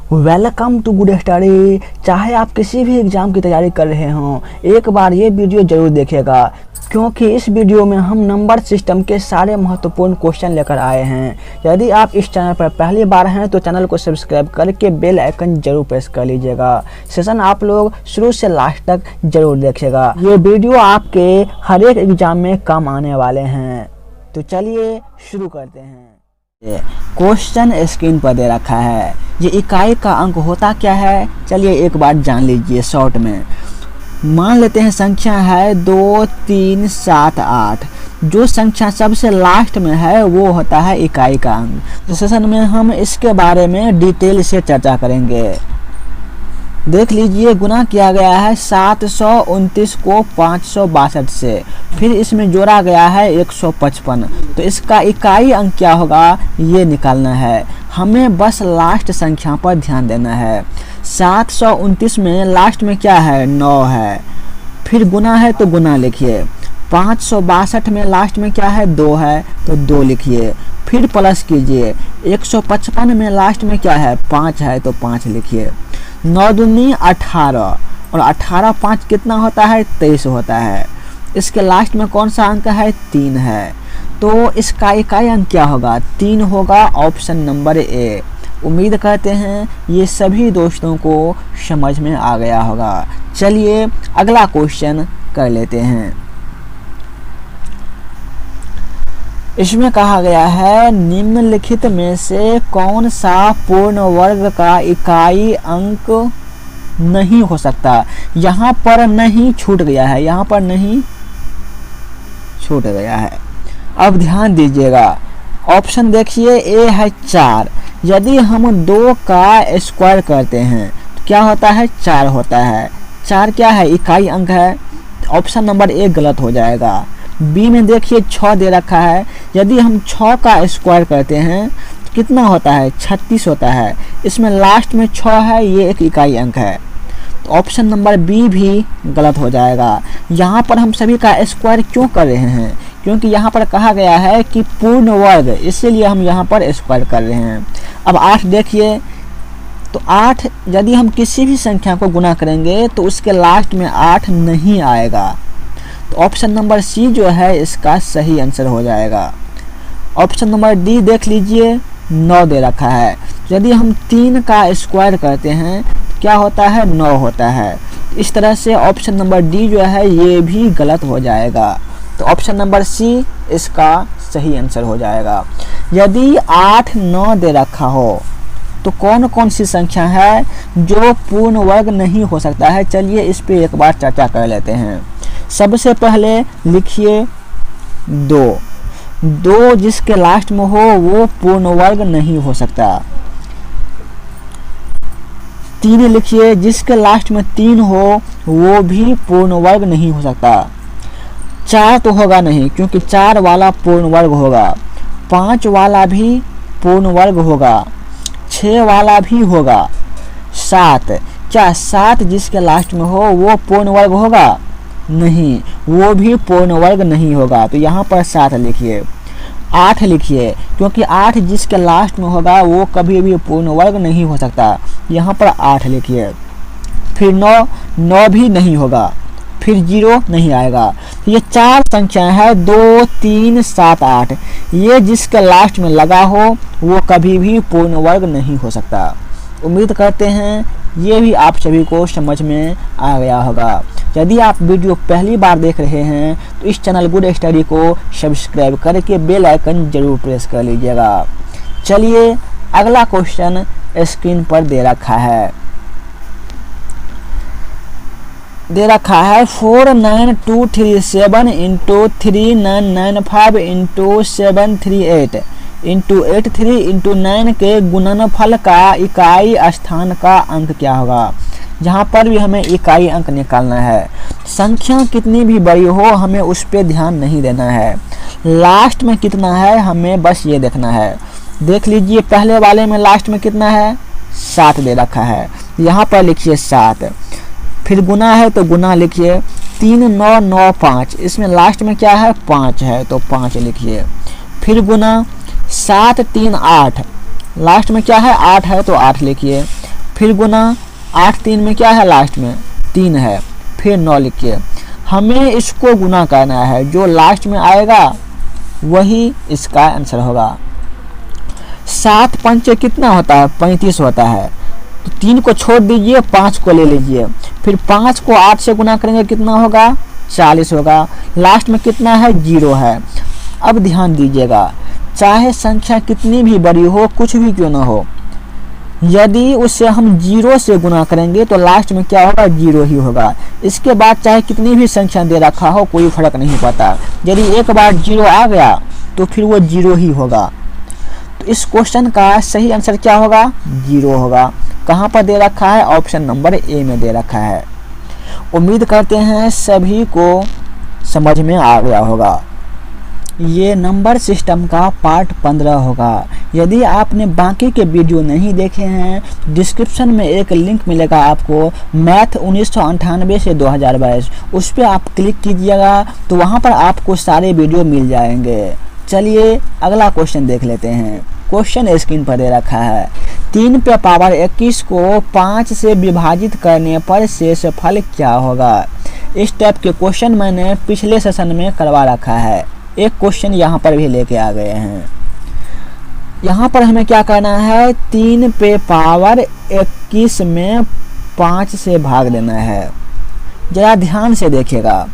Welcome to good study. चाहे आप किसी भी एग्ज़ाम की तैयारी कर रहे हों, एक बार ये वीडियो ज़रूर देखिएगा, क्योंकि इस वीडियो में हम नंबर सिस्टम के सारे महत्वपूर्ण क्वेश्चन लेकर आए हैं। यदि आप इस चैनल पर पहली बार हैं तो चैनल को सब्सक्राइब करके बेल आइकन जरूर प्रेस कर लीजिएगा। सेशन आप लोग शुरू से लास्ट तक जरूर देखिएगा। ये वीडियो आपके हर एक एग्ज़ाम में काम आने वाले हैं। तो चलिए शुरू करते हैं। क्वेश्चन स्क्रीन पर दे रखा है। ये इकाई का अंक होता क्या है, चलिए एक बार जान लीजिए शॉर्ट में। मान लेते हैं संख्या है 2, 3, 7, 8। जो संख्या सबसे लास्ट में है वो होता है इकाई का अंक। तो सेशन में हम इसके बारे में डिटेल से चर्चा करेंगे। देख लीजिए, गुना किया गया है 729 को 562 से, फिर इसमें जोड़ा गया है 155। तो इसका इकाई अंक क्या होगा ये निकालना है। हमें बस लास्ट संख्या पर ध्यान देना है। 729 में लास्ट में क्या है, 9 है। फिर गुना है तो गुना लिखिए। 562 में लास्ट में क्या है, 2 है तो 2 लिखिए। फिर प्लस कीजिए। 155 में लास्ट में क्या है, 5 है तो 5 लिखिए। 9 दूनी 18 और 18 5 कितना होता है, 23 होता है। इसके लास्ट में कौन सा अंक है, 3 है। तो इसका इकाई अंक क्या होगा, 3 होगा। Option number A. उम्मीद करते हैं ये सभी दोस्तों को समझ में आ गया होगा। चलिए अगला क्वेश्चन कर लेते हैं। इसमें कहा गया है निम्नलिखित में से कौन सा पूर्ण वर्ग का इकाई अंक नहीं हो सकता। यहाँ पर नहीं छूट गया है, यहाँ पर नहीं छूट गया है। अब ध्यान दीजिएगा, ऑप्शन देखिए। ए है 4। यदि हम 2 का स्क्वायर करते हैं तो क्या होता है, 4 होता है। 4 क्या है, इकाई अंक है। ऑप्शन नंबर ए गलत हो जाएगा। बी में देखिए 6 दे रखा है। यदि हम 6 का स्क्वायर करते हैं तो कितना होता है, 36 होता है। इसमें लास्ट में 6 है, ये एक इकाई अंक है। तो ऑप्शन नंबर बी भी गलत हो जाएगा। यहाँ पर हम सभी का स्क्वायर क्यों कर रहे हैं, क्योंकि यहाँ पर कहा गया है कि पूर्ण वर्ग, इसीलिए हम यहाँ पर स्क्वायर कर रहे हैं। अब 8 देखिए, तो 8 यदि हम किसी भी संख्या को गुना करेंगे तो उसके लास्ट में 8 नहीं आएगा। तो ऑप्शन नंबर सी जो है इसका सही आंसर हो जाएगा। ऑप्शन नंबर डी देख लीजिए, 9 दे रखा है। यदि हम 3 का स्क्वायर करते हैं तो क्या होता है, 9 होता है। इस तरह से ऑप्शन नंबर डी जो है ये भी गलत हो जाएगा। तो ऑप्शन नंबर सी इसका सही आंसर हो जाएगा। यदि 8, 9 दे रखा हो तो कौन कौन सी संख्या है जो पूर्ण वर्ग नहीं हो सकता है, चलिए इस पे एक बार चर्चा कर लेते हैं। सबसे पहले लिखिए 2 जिसके लास्ट में हो वो पूर्ण वर्ग नहीं हो सकता। 3 लिखिए, जिसके लास्ट में 3 हो वो भी पूर्ण वर्ग नहीं हो सकता। 4 तो होगा नहीं, क्योंकि 4 वाला पूर्ण वर्ग होगा। 5 वाला भी पूर्ण वर्ग होगा। 6 वाला भी होगा। 7, क्या 7 जिसके लास्ट में हो वो पूर्ण वर्ग होगा, नहीं, वो भी पूर्ण वर्ग नहीं होगा। तो यहाँ पर 7 लिखिए। 8 लिखिए, क्योंकि 8 जिसके लास्ट में होगा वो कभी भी पूर्ण वर्ग नहीं हो सकता। यहाँ पर 8 लिखिए। फिर 9 भी नहीं होगा। फिर 0 नहीं आएगा। तो ये 4 संख्या है, 2, 3, 7, 8। ये जिसके लास्ट में लगा हो वो कभी भी पूर्ण वर्ग नहीं हो सकता। उम्मीद करते हैं ये भी आप सभी को समझ में आ गया होगा। यदि आप वीडियो पहली बार देख रहे हैं तो इस चैनल गुड स्टडी को सब्सक्राइब करके बेल आइकन जरूर प्रेस कर लीजिएगा। चलिए अगला क्वेश्चन स्क्रीन पर दे रखा है। 49237 × 3995 × 738 × 83 × 9 के गुणनफल का इकाई स्थान का अंक क्या होगा। जहाँ पर भी हमें इकाई अंक निकालना है। संख्या कितनी भी बड़ी हो हमें उस पर ध्यान नहीं देना है। लास्ट में कितना है हमें बस ये देखना है। देख लीजिए, पहले वाले में लास्ट में कितना है, 7 दे रखा है। यहाँ पर लिखिए 7। फिर गुना है तो गुना लिखिए। 3, 9, 9, 5। इसमें लास्ट में क्या है, 5 है तो 5 लिखिए। फिर गुना 7, 3, 8। लास्ट में क्या है, 8 है तो 8 लिखिए। फिर गुना 8 3 में क्या है, लास्ट में 3 है, फिर 9 लिखिए। हमें इसको गुना करना है, जो लास्ट में आएगा वही इसका आंसर होगा। 7 पंचे कितना होता है, 35 होता है। तो 3 को छोड़ दीजिए, 5 को ले लीजिए, फिर 5 को 8 से गुना करेंगे कितना होगा, 40 होगा। लास्ट में कितना है, 0 है। अब ध्यान दीजिएगा, चाहे संख्या कितनी भी बड़ी हो, कुछ भी क्यों ना हो, यदि उसे हम 0 से गुना करेंगे तो लास्ट में क्या होगा, 0 ही होगा। इसके बाद चाहे कितनी भी संख्या दे रखा हो, कोई फर्क नहीं पड़ता। यदि एक बार 0 आ गया तो फिर वो 0 ही होगा। तो इस क्वेश्चन का सही आंसर क्या होगा, 0 होगा। कहाँ पर दे रखा है, ऑप्शन नंबर ए में दे रखा है। उम्मीद करते हैं सभी को समझ में आ गया होगा। ये नंबर सिस्टम का पार्ट 15 होगा। यदि आपने बाकी के वीडियो नहीं देखे हैं, डिस्क्रिप्शन में एक लिंक मिलेगा आपको, मैथ 1998 से 2022, उस पर आप क्लिक कीजिएगा तो वहाँ पर आपको सारे वीडियो मिल जाएंगे। चलिए अगला क्वेश्चन देख लेते हैं। क्वेश्चन स्क्रीन पर दे रखा है, 3 पे पावर 21 को 5 से विभाजित करने पर शेषफल क्या होगा। इस टाइप के क्वेश्चन मैंने पिछले सेशन में करवा रखा है। एक क्वेश्चन यहाँ पर भी लेके आ गए हैं। यहाँ पर हमें क्या करना है, 3 पे पावर 21 में 5 से भाग देना है। जरा ध्यान से देखिएगा,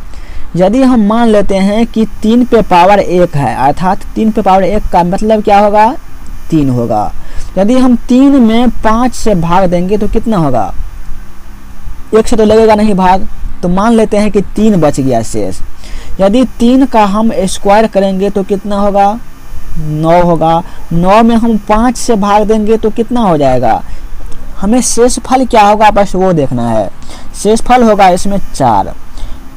यदि हम मान लेते हैं कि 3 पे पावर 1 है, अर्थात 3 पे पावर 1 का मतलब क्या होगा, 3 होगा। यदि हम 3 में 5 से भाग देंगे तो कितना होगा, 1 से तो लगेगा नहीं भाग, तो मान लेते हैं कि 3 बच गया शेष। यदि 3 का हम स्क्वायर करेंगे तो कितना होगा, 9 होगा। 9 में हम 5 से भाग देंगे तो कितना हो जाएगा, हमें शेषफल क्या होगा बस वो देखना है। शेषफल होगा इसमें 4।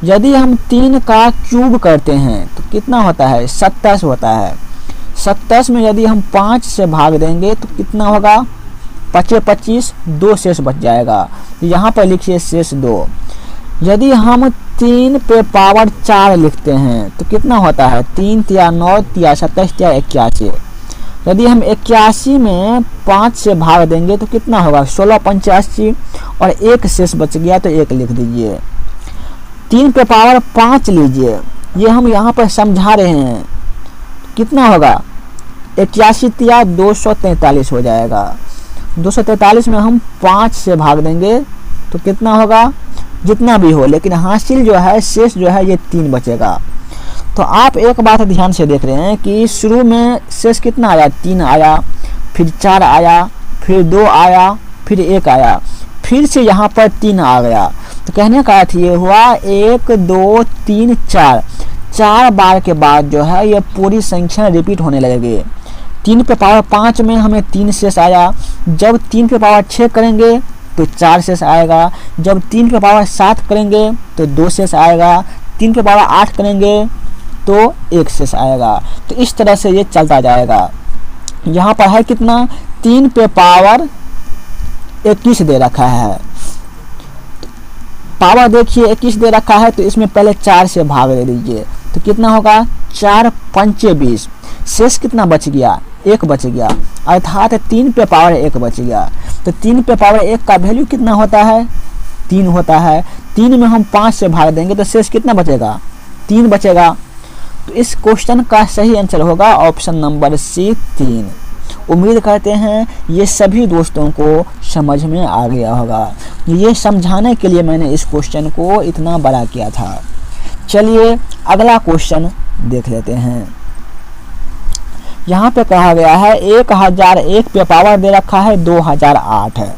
यदि हम 3 का क्यूब करते हैं तो कितना होता है, 27 होता है। 27 में यदि हम 5 से भाग देंगे तो कितना होगा, 25 25, 2 शेष बच जाएगा। तो यहाँ पर लिखिए शेष 2। यदि हम 3 पे पावर 4 लिखते हैं तो कितना होता है, 3 तिया 9 तिया 27 तिया 81। यदि हम 81 में 5 से भाग देंगे तो कितना होगा, 16 85, और 1 शेष बच गया तो 1 लिख दीजिए। 3 पे पावर 5 लीजिए, ये हम यहाँ पर समझा रहे हैं, कितना होगा, 81 तिया 243 हो जाएगा। 243 में हम 5 से भाग देंगे तो कितना होगा, जितना भी हो, लेकिन हासिल जो है, शेष जो है, ये 3 बचेगा। तो आप एक बात ध्यान से देख रहे हैं कि शुरू में शेष कितना आया, 3 आया, फिर 4 आया, फिर 2 आया, फिर 1 आया, फिर से यहाँ पर 3 आ गया। तो कहने का अर्थ ये हुआ 1 2 3 4, 4 बार के बाद जो है ये पूरी संख्या रिपीट होने लगेगी। 3 पे पावर 5 में हमें 3 शेष आया, जब 3 पे पावर 6 करेंगे तो 4 शेष आएगा, जब 3 पे पावर 7 करेंगे तो 2 शेष आएगा, 3 पे पावर 8 करेंगे तो 1 शेष आएगा। तो इस तरह से ये चलता जाएगा। यहाँ पर है कितना, 3 पे पावर 21 दे रखा है, पावर देखिए 21 दे रखा है, तो इसमें पहले 4 से भाग दे दीजिए तो कितना होगा, 4 पंचे 20, शेष कितना बच गया, 1 बच गया, अर्थात 3 पे पावर 1 बच गया। तो 3 पे पावर 1 का वैल्यू कितना होता है, 3 होता है। 3 में हम 5 से भाग देंगे तो शेष कितना बचेगा, 3 बचेगा। तो इस क्वेश्चन का सही आंसर होगा ऑप्शन नंबर सी, 3। उम्मीद करते हैं ये सभी दोस्तों को समझ में आ गया होगा। ये समझाने के लिए मैंने इस क्वेश्चन को इतना बड़ा किया था। चलिए अगला क्वेश्चन देख लेते हैं। यहाँ पे कहा गया है 1001 पे पावर दे रखा है 2008 है,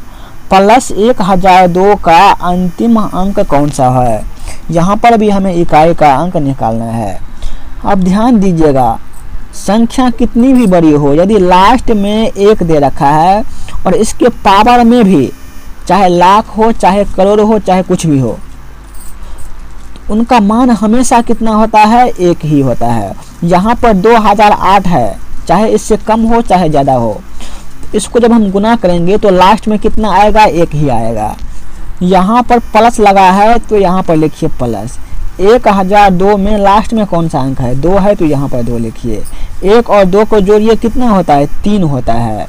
प्लस 1002 का अंतिम अंक कौन सा है। यहाँ पर भी हमें इकाई का अंक निकालना है। अब ध्यान दीजिएगा, संख्या कितनी भी बड़ी हो, यदि लास्ट में 1 दे रखा है और इसके पावर में भी चाहे लाख हो, चाहे करोड़ हो, चाहे कुछ भी हो, उनका मान हमेशा कितना होता है, 1 ही होता है। यहाँ पर 2008 है, चाहे इससे कम हो चाहे ज़्यादा हो, इसको जब हम गुना करेंगे तो लास्ट में कितना आएगा, 1 ही आएगा। यहाँ पर प्लस लगा है तो यहाँ पर लिखिए प्लस। 1002 में लास्ट में कौन सा अंक है, 2 है, तो यहाँ पर 2 लिखिए। 1 और 2 को जोड़िए कितना होता है, 3 होता है।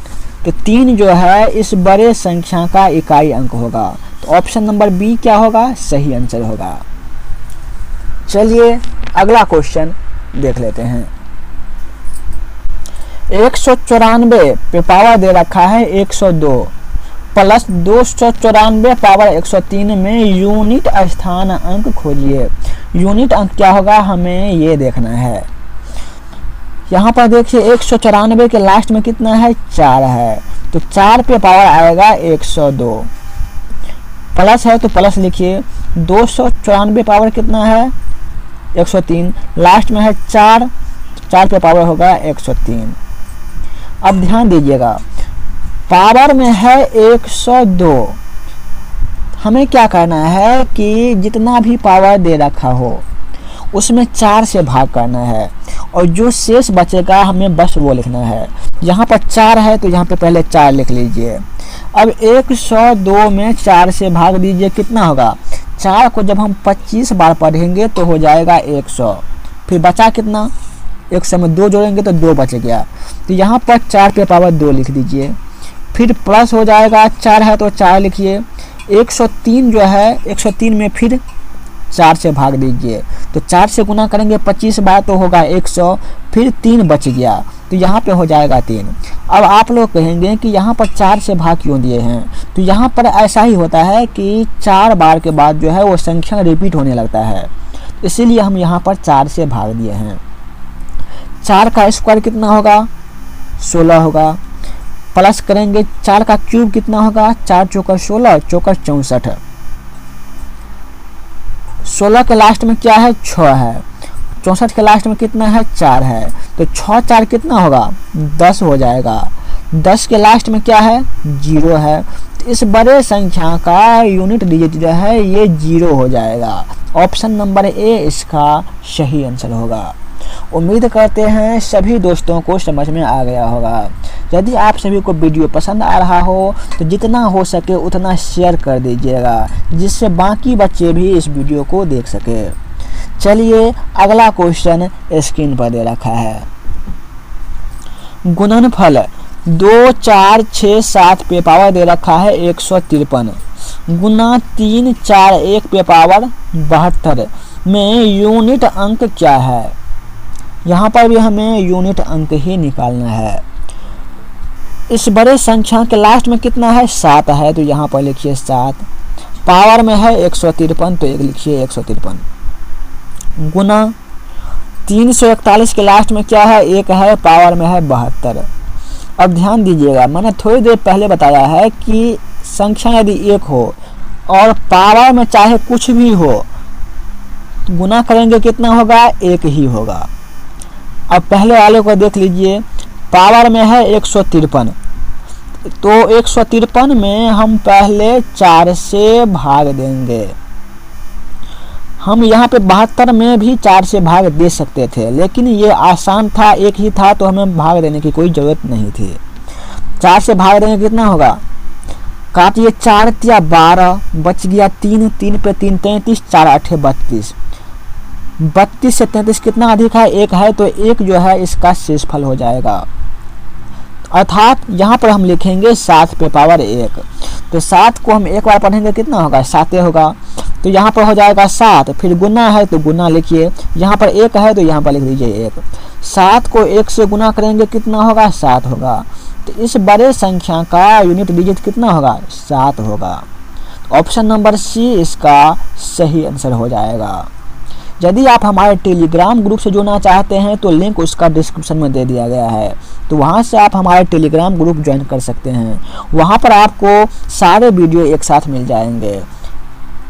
तो 3 जो है इस बड़े संख्या का इकाई अंक होगा। तो ऑप्शन नंबर बी क्या होगा, सही आंसर होगा। चलिए अगला क्वेश्चन देख लेते हैं। 194 पे पावर दे रखा है 102 प्लस 294 पावर 103 में यूनिट स्थान अंक खोजिए। यूनिट अंक क्या होगा हमें ये देखना है। यहाँ पर देखिए 194 के लास्ट में कितना है, 4 है, तो 4 पे पावर आएगा 102, प्लस है तो प्लस लिखिए। 294 पावर कितना है 103, लास्ट में है 4, 4 पे पावर होगा 103। अब ध्यान दीजिएगा पावर में है 102, हमें क्या करना है कि जितना भी पावर दे रखा हो उसमें 4 से भाग करना है और जो शेष बचेगा हमें बस वो लिखना है। यहाँ पर 4 है तो यहाँ पे पहले 4 लिख लीजिए। अब 102 में 4 से भाग दीजिए, कितना होगा, 4 को जब हम 25 बार पढ़ेंगे तो हो जाएगा 100, फिर बचा कितना, 100 में 2 जोड़ेंगे तो 2 बच गया। तो यहाँ पर 4 पे पावर 2 लिख दीजिए, फिर प्लस हो जाएगा, 4 है तो 4 लिखिए। 103 जो है 103 में फिर 4 से भाग दीजिए, तो 4 से गुना करेंगे 25 बार तो होगा 100, फिर 3 बच गया तो यहाँ पे हो जाएगा 3। अब आप लोग कहेंगे कि यहाँ पर 4 से भाग क्यों दिए हैं, तो यहाँ पर ऐसा ही होता है कि 4 बार के बाद जो है वो संख्या रिपीट होने लगता है, इसीलिए हम यहाँ पर 4 से भाग दिए हैं। 4 का स्क्वायर कितना होगा, 16 होगा, प्लस करेंगे 4 का क्यूब कितना होगा, 4 चौका 16, चौका 64, 16 के लास्ट में क्या है 6 है, 64 के लास्ट में कितना है 4 है, तो 6 4 कितना होगा 10 हो जाएगा। 10 के लास्ट में क्या है 0 है, तो इस बड़े संख्या का यूनिट डिजिट जो है ये 0 हो जाएगा। ऑप्शन नंबर ए इसका सही आंसर होगा। उम्मीद करते हैं सभी दोस्तों को समझ में आ गया होगा। यदि आप सभी को वीडियो पसंद आ रहा हो तो जितना हो सके उतना शेयर कर दीजिएगा, जिससे बाकी बच्चे भी इस वीडियो को देख सके। चलिए अगला क्वेश्चन स्क्रीन पर दे रखा है। गुणनफल 2 4 6 7 पे पावर दे रखा है 153 गुना 3 4 1 पे पावर 72 में यूनिट अंक क्या है। यहाँ पर भी हमें यूनिट अंक ही निकालना है। इस बड़े संख्या के लास्ट में कितना है 7 है, तो यहाँ पर लिखिए 7, पावर में है 153 तो एक लिखिए 153 गुना 341 के लास्ट में क्या है 1 है, पावर में है 72। अब ध्यान दीजिएगा, मैंने थोड़ी देर पहले बताया है कि संख्या यदि 1 हो और पावर में चाहे कुछ भी हो तो गुना करेंगे कितना होगा 1 ही होगा। अब पहले वाले को देख लीजिए, पावर में है 153 तो 153 में हम पहले 4 से भाग देंगे। हम यहाँ पे 72 में भी 4 से भाग दे सकते थे, लेकिन ये आसान था, एक ही था तो हमें भाग देने की कोई ज़रूरत नहीं थी। 4 से भाग देंगे कितना होगा, काटिए 4 या 12 बच गया 3, 3 पे 3 33, 4 8 32, 32 से 33 कितना अधिक है 1 है, तो 1 जो है इसका शेषफल हो जाएगा। अर्थात यहाँ पर हम लिखेंगे 7 पे पावर 1, तो 7 को हम एक बार पढ़ेंगे कितना होगा 7 होगा, तो यहाँ पर हो जाएगा 7, फिर गुना है तो गुना लिखिए, यहाँ पर 1 है तो यहाँ पर लिख दीजिए 1। 7 को 1 से गुना करेंगे कितना होगा 7 होगा, तो इस बड़े संख्या का यूनिट डिजिट कितना होगा 7 होगा। ऑप्शन नंबर सी इसका सही आंसर हो जाएगा। यदि आप हमारे टेलीग्राम ग्रुप से जुड़ना चाहते हैं तो लिंक उसका डिस्क्रिप्शन में दे दिया गया है, तो वहां से आप हमारे टेलीग्राम ग्रुप ज्वाइन कर सकते हैं। वहां पर आपको सारे वीडियो एक साथ मिल जाएंगे।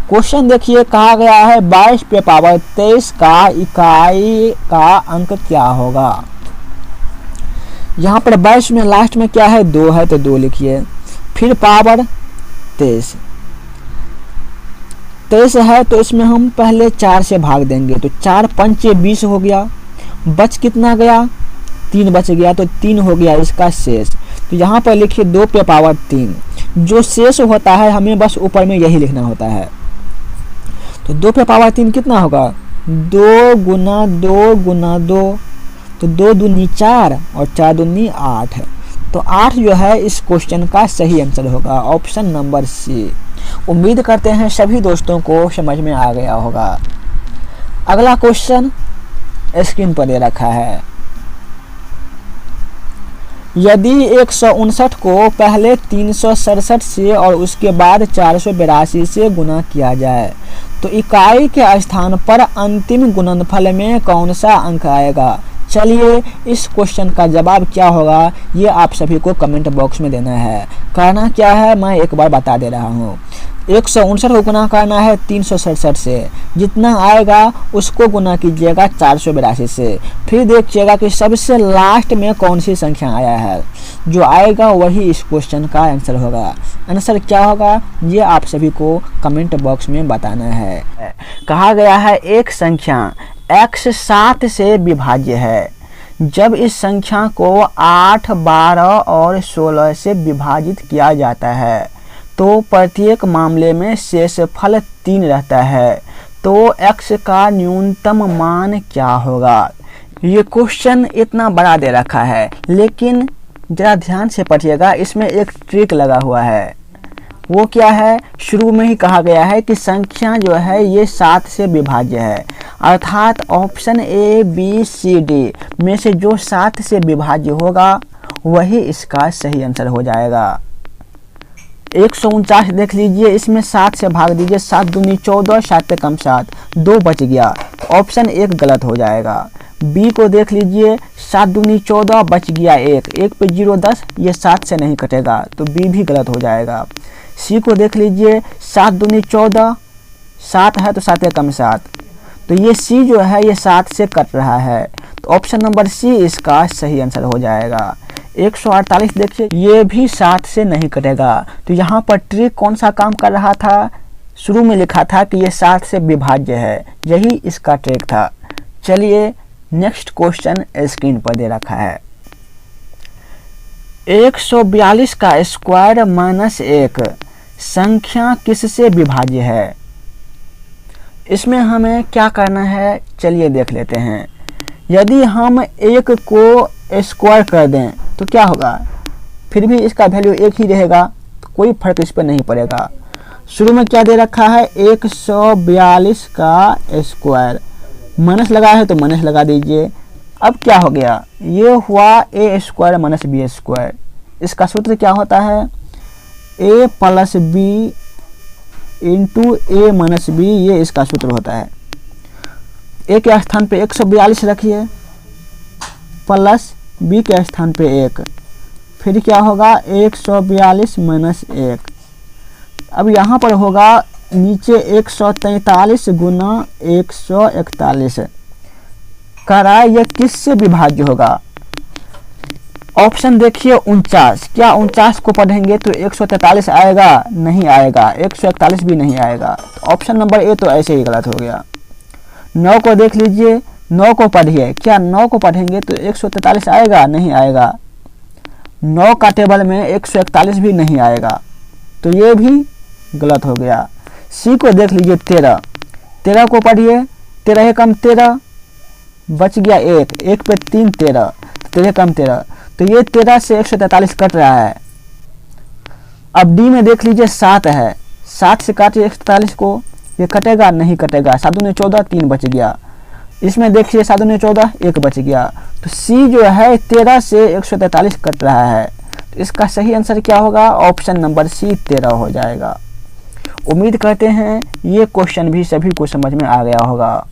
क्वेश्चन देखिए, कहा गया है 22 पे पावर 23 का इकाई का अंक क्या होगा। यहाँ पर 22 में लास्ट में क्या है 2 है, तो 2 लिखिए, फिर पावर 23 है तो इसमें हम पहले 4 से भाग देंगे, तो 4 पंचे 20 हो गया, बच कितना गया 3 बच गया, तो 3 हो गया इसका शेष। तो यहाँ पर लिखिए 2 पे पावर 3, जो शेष होता है हमें बस ऊपर में यही लिखना होता है। तो 2 पे पावर 3 कितना होगा 2 गुना 2 गुना 2, तो 2 दूनी 4 और 4 दूनी 8 है, तो 8 जो है इस क्वेश्चन का सही आंसर होगा, ऑप्शन नंबर सी। उम्मीद करते हैं सभी दोस्तों को समझ में आ गया होगा। अगला क्वेश्चन स्क्रीन पर दे रखा है। यदि 159 को पहले 367 से और उसके बाद 482 से गुना किया जाए तो इकाई के स्थान पर अंतिम गुणनफल में कौन सा अंक आएगा। चलिए इस क्वेश्चन का जवाब क्या होगा ये आप सभी को कमेंट बॉक्स में देना है। करना क्या है मैं एक बार बता दे रहा हूँ। 159 को गुना करना है 367 से, जितना आएगा उसको गुना कीजिएगा 482 से, फिर देखिएगा कि सबसे लास्ट में कौन सी संख्या आया है, जो आएगा वही इस क्वेश्चन का आंसर होगा। आंसर क्या होगा ये आप सभी को कमेंट बॉक्स में बताना है। कहा गया है एक संख्या x 7 से विभाज्य है। जब इस संख्या को 8, 12 और 16 से विभाजित किया जाता है तो प्रत्येक मामले में शेषफल 3 रहता है, तो x का न्यूनतम मान क्या होगा। ये क्वेश्चन इतना बड़ा दे रखा है, लेकिन जरा ध्यान से पढ़िएगा, इसमें एक ट्रिक लगा हुआ है। वो क्या है, शुरू में ही कहा गया है कि संख्या जो है ये 7 से विभाज्य है, अर्थात option A B C D में से जो 7 से विभाज्य होगा वही इसका सही आंसर हो जाएगा। 149 देख लीजिए, इसमें 7 से भाग दीजिए, 7 दूनी 14, 7 पे कम 7, 2 बच गया, ऑप्शन 1 गलत हो जाएगा। बी को देख लीजिए, 7 दूनी 14 बच गया 1, 1 पे 0 10, ये 7 से नहीं कटेगा तो बी भी गलत हो जाएगा। सी को देख लीजिए, 7 दूनी 14, 7 है तो 7 पे कम 7, तो ये सी जो है ये 7 से कट रहा है, तो ऑप्शन नंबर सी इसका सही आंसर हो जाएगा। 148 देखिए, ये भी 7 से नहीं कटेगा, तो यहाँ पर ट्रिक कौन सा काम कर रहा था, शुरू में लिखा था कि ये 7 से विभाज्य है, यही इसका ट्रिक था। चलिए नेक्स्ट क्वेश्चन स्क्रीन पर दे रखा है। 142 का स्क्वायर माइनस 1 संख्या किससे विभाज्य है। इसमें हमें क्या करना है चलिए देख लेते हैं। यदि हम 1 को स्क्वायर कर दें तो क्या होगा, फिर भी इसका वैल्यू 1 ही रहेगा, तो कोई फर्क इस पर नहीं पड़ेगा। शुरू में क्या दे रखा है, 142 का स्क्वायर, माइनस लगा है तो माइनस लगा दीजिए। अब क्या हो गया, ये हुआ ए स्क्वायर माइनस बी स्क्वायर। इसका सूत्र क्या होता है, ए प्लस बी इंटू ए माइनस बी, ये इसका सूत्र होता है। ए के स्थान पे 142 रखिए प्लस बी के स्थान पे 1, फिर क्या होगा 142 माइनस 1। अब यहाँ पर होगा नीचे 143 गुना 141 करा, यह किससे विभाज्य होगा। ऑप्शन देखिए 49, क्या 49 को पढ़ेंगे तो 143 आएगा, नहीं आएगा, 141 भी नहीं आएगा, तो ऑप्शन नंबर ए तो ऐसे ही गलत हो गया। 9 को देख लीजिए, 9 को पढ़िए, क्या 9 को पढ़ेंगे तो 143 आएगा, नहीं आएगा, 9 का टेबल में 141 भी नहीं आएगा, तो ये भी गलत हो गया। सी को देख लीजिए 13, 13 को पढ़िए, 13 कम 13 बच गया 1, 1 पे 3 13, 13 कम 13, तो ये 13 से 143 कट रहा है। अब डी में देख लीजिए 7 है, 7 से काटिए 143 को, ये कटेगा, नहीं कटेगा, 7 दूनी 14, 3 बच गया। इसमें देखिए 7 दूनी 14, 1 बच गया, तो सी जो है 13 से 143 कट रहा है, तो इसका सही आंसर क्या होगा, ऑप्शन नंबर सी 13 हो जाएगा। उम्मीद करते हैं ये क्वेश्चन भी सभी को समझ में आ गया होगा।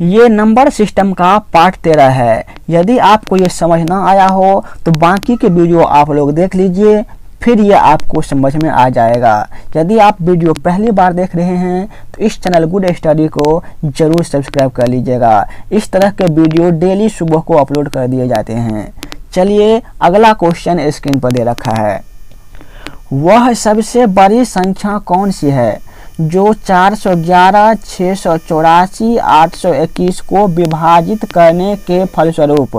ये नंबर सिस्टम का पार्ट 13 है। यदि आपको ये समझ ना आया हो तो बाकी के वीडियो आप लोग देख लीजिए, फिर ये आपको समझ में आ जाएगा। यदि आप वीडियो पहली बार देख रहे हैं तो इस चैनल गुड स्टडी को जरूर सब्सक्राइब कर लीजिएगा। इस तरह के वीडियो डेली सुबह को अपलोड कर दिए जाते हैं। चलिए अगला क्वेश्चन स्क्रीन पर दे रखा है। वह सबसे बड़ी संख्या कौन सी है जो 411, 684, 821 को विभाजित करने के फलस्वरूप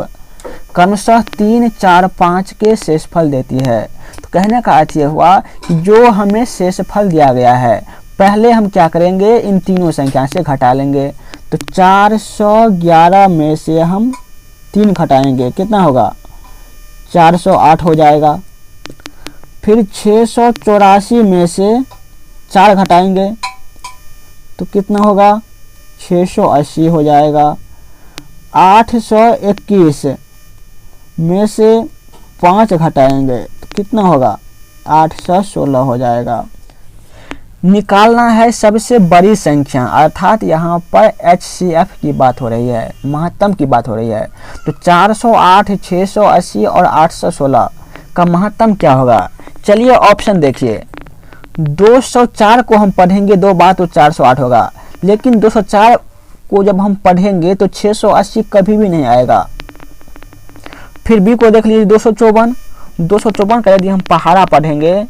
क्रमशः 3, 4, 5 के शेषफल देती है। तो कहने का अर्थ यह हुआ कि जो हमें शेषफल दिया गया है, पहले हम क्या करेंगे, इन तीनों संख्या से घटा लेंगे। तो 411 में से हम 3 घटाएंगे, कितना होगा 408 हो जाएगा। फिर 684 में से 4 घटाएंगे तो कितना होगा, 680 हो जाएगा। 821 में से 5 घटाएंगे तो कितना होगा, 816 हो जाएगा। निकालना है सबसे बड़ी संख्या, अर्थात यहाँ पर HCF की बात हो रही है, महत्तम की बात हो रही है। तो 408, 680 और 816 का महत्तम क्या होगा। चलिए ऑप्शन देखिए। 204 को हम पढ़ेंगे 2 बार तो 408 होगा, लेकिन 204 को जब हम पढ़ेंगे तो 680 कभी भी नहीं आएगा। फिर बी को देख लीजिए, 254 का यदि हम पहाड़ा पढ़ेंगे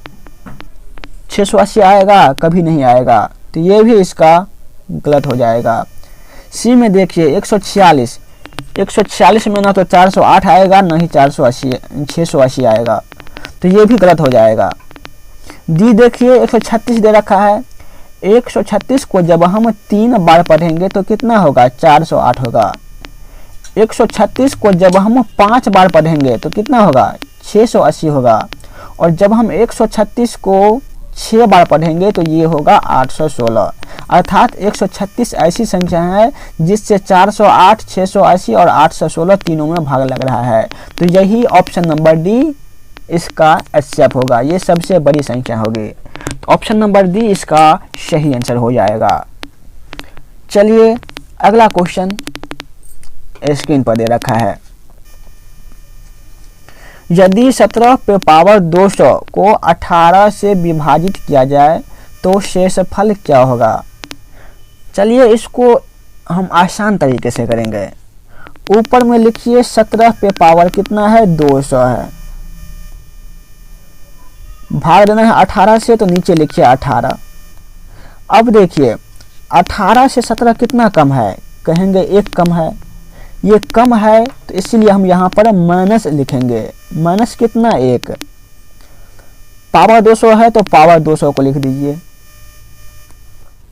680 आएगा, कभी नहीं आएगा, तो ये भी इसका गलत हो जाएगा। सी में देखिए 146 में ना तो 408 आएगा ना ही 680 आएगा, तो ये भी गलत हो जाएगा। डी देखिए 136 दे रखा है। 136 को जब हम 3 बार पढ़ेंगे तो कितना होगा, 408 होगा। 136 को जब हम 5 बार पढ़ेंगे तो कितना होगा, 680 होगा। और जब हम 136 को 6 बार पढ़ेंगे तो ये होगा 816। अर्थात 136 ऐसी संख्या है जिससे 408, 680 और 816 तीनों में भाग लग रहा है। तो यही ऑप्शन नंबर डी इसका HCF होगा, ये सबसे बड़ी संख्या होगी। तो ऑप्शन नंबर डी इसका सही आंसर हो जाएगा। चलिए अगला क्वेश्चन स्क्रीन पर दे रखा है। यदि 17 पे पावर 200 को 18 से विभाजित किया जाए तो शेषफल क्या होगा। चलिए इसको हम आसान तरीके से करेंगे। ऊपर में लिखिए 17 पे पावर कितना है, 200 है। भाग देना है 18 से, तो नीचे लिखिए 18। अब देखिए 18 से 17 कितना कम है, कहेंगे 1 कम है। ये कम है तो इसलिए हम यहाँ पर माइनस लिखेंगे। माइनस कितना, 1। पावर 200 है तो पावर 200 को लिख दीजिए।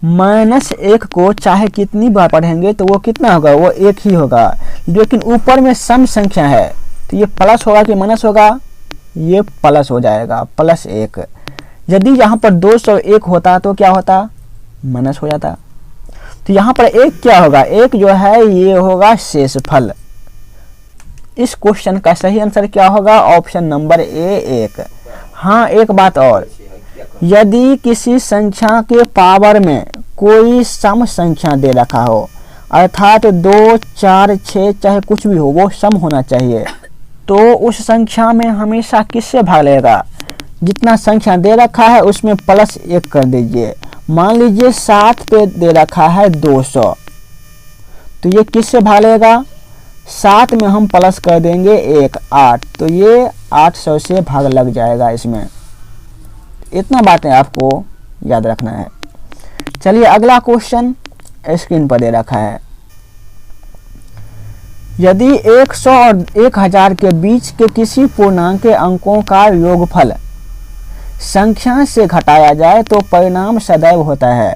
-1 को चाहे कितनी बार पढ़ेंगे तो वो कितना होगा, वो 1 ही होगा। लेकिन ऊपर में सम संख्या है तो ये प्लस होगा कि माइनस होगा, ये प्लस हो जाएगा, +1। यदि यहाँ पर 201 होता तो क्या होता, माइनस हो जाता। तो यहाँ पर 1 क्या होगा, 1 जो है ये होगा शेषफल। इस क्वेश्चन का सही आंसर क्या होगा, ऑप्शन नंबर ए 1। हाँ, एक बात और, यदि किसी संख्या के पावर में कोई सम संख्या दे रखा हो, अर्थात 2, 4, 6 चाहे कुछ भी हो, वो सम होना चाहिए, तो उस संख्या में हमेशा किससे भाग लेगा, जितना संख्या दे रखा है उसमें +1 कर दीजिए। मान लीजिए 7 पे दे रखा है 200, तो ये किससे भाग लेगा, 7 में हम प्लस कर देंगे 1, 8, तो ये 800 से भाग लग जाएगा इसमें। इतना बातें आपको याद रखना है। चलिए अगला क्वेश्चन स्क्रीन पर दे रखा है। यदि 100 और 1000 के बीच के किसी पूर्णांक के अंकों का योगफल संख्या से घटाया जाए तो परिणाम सदैव होता है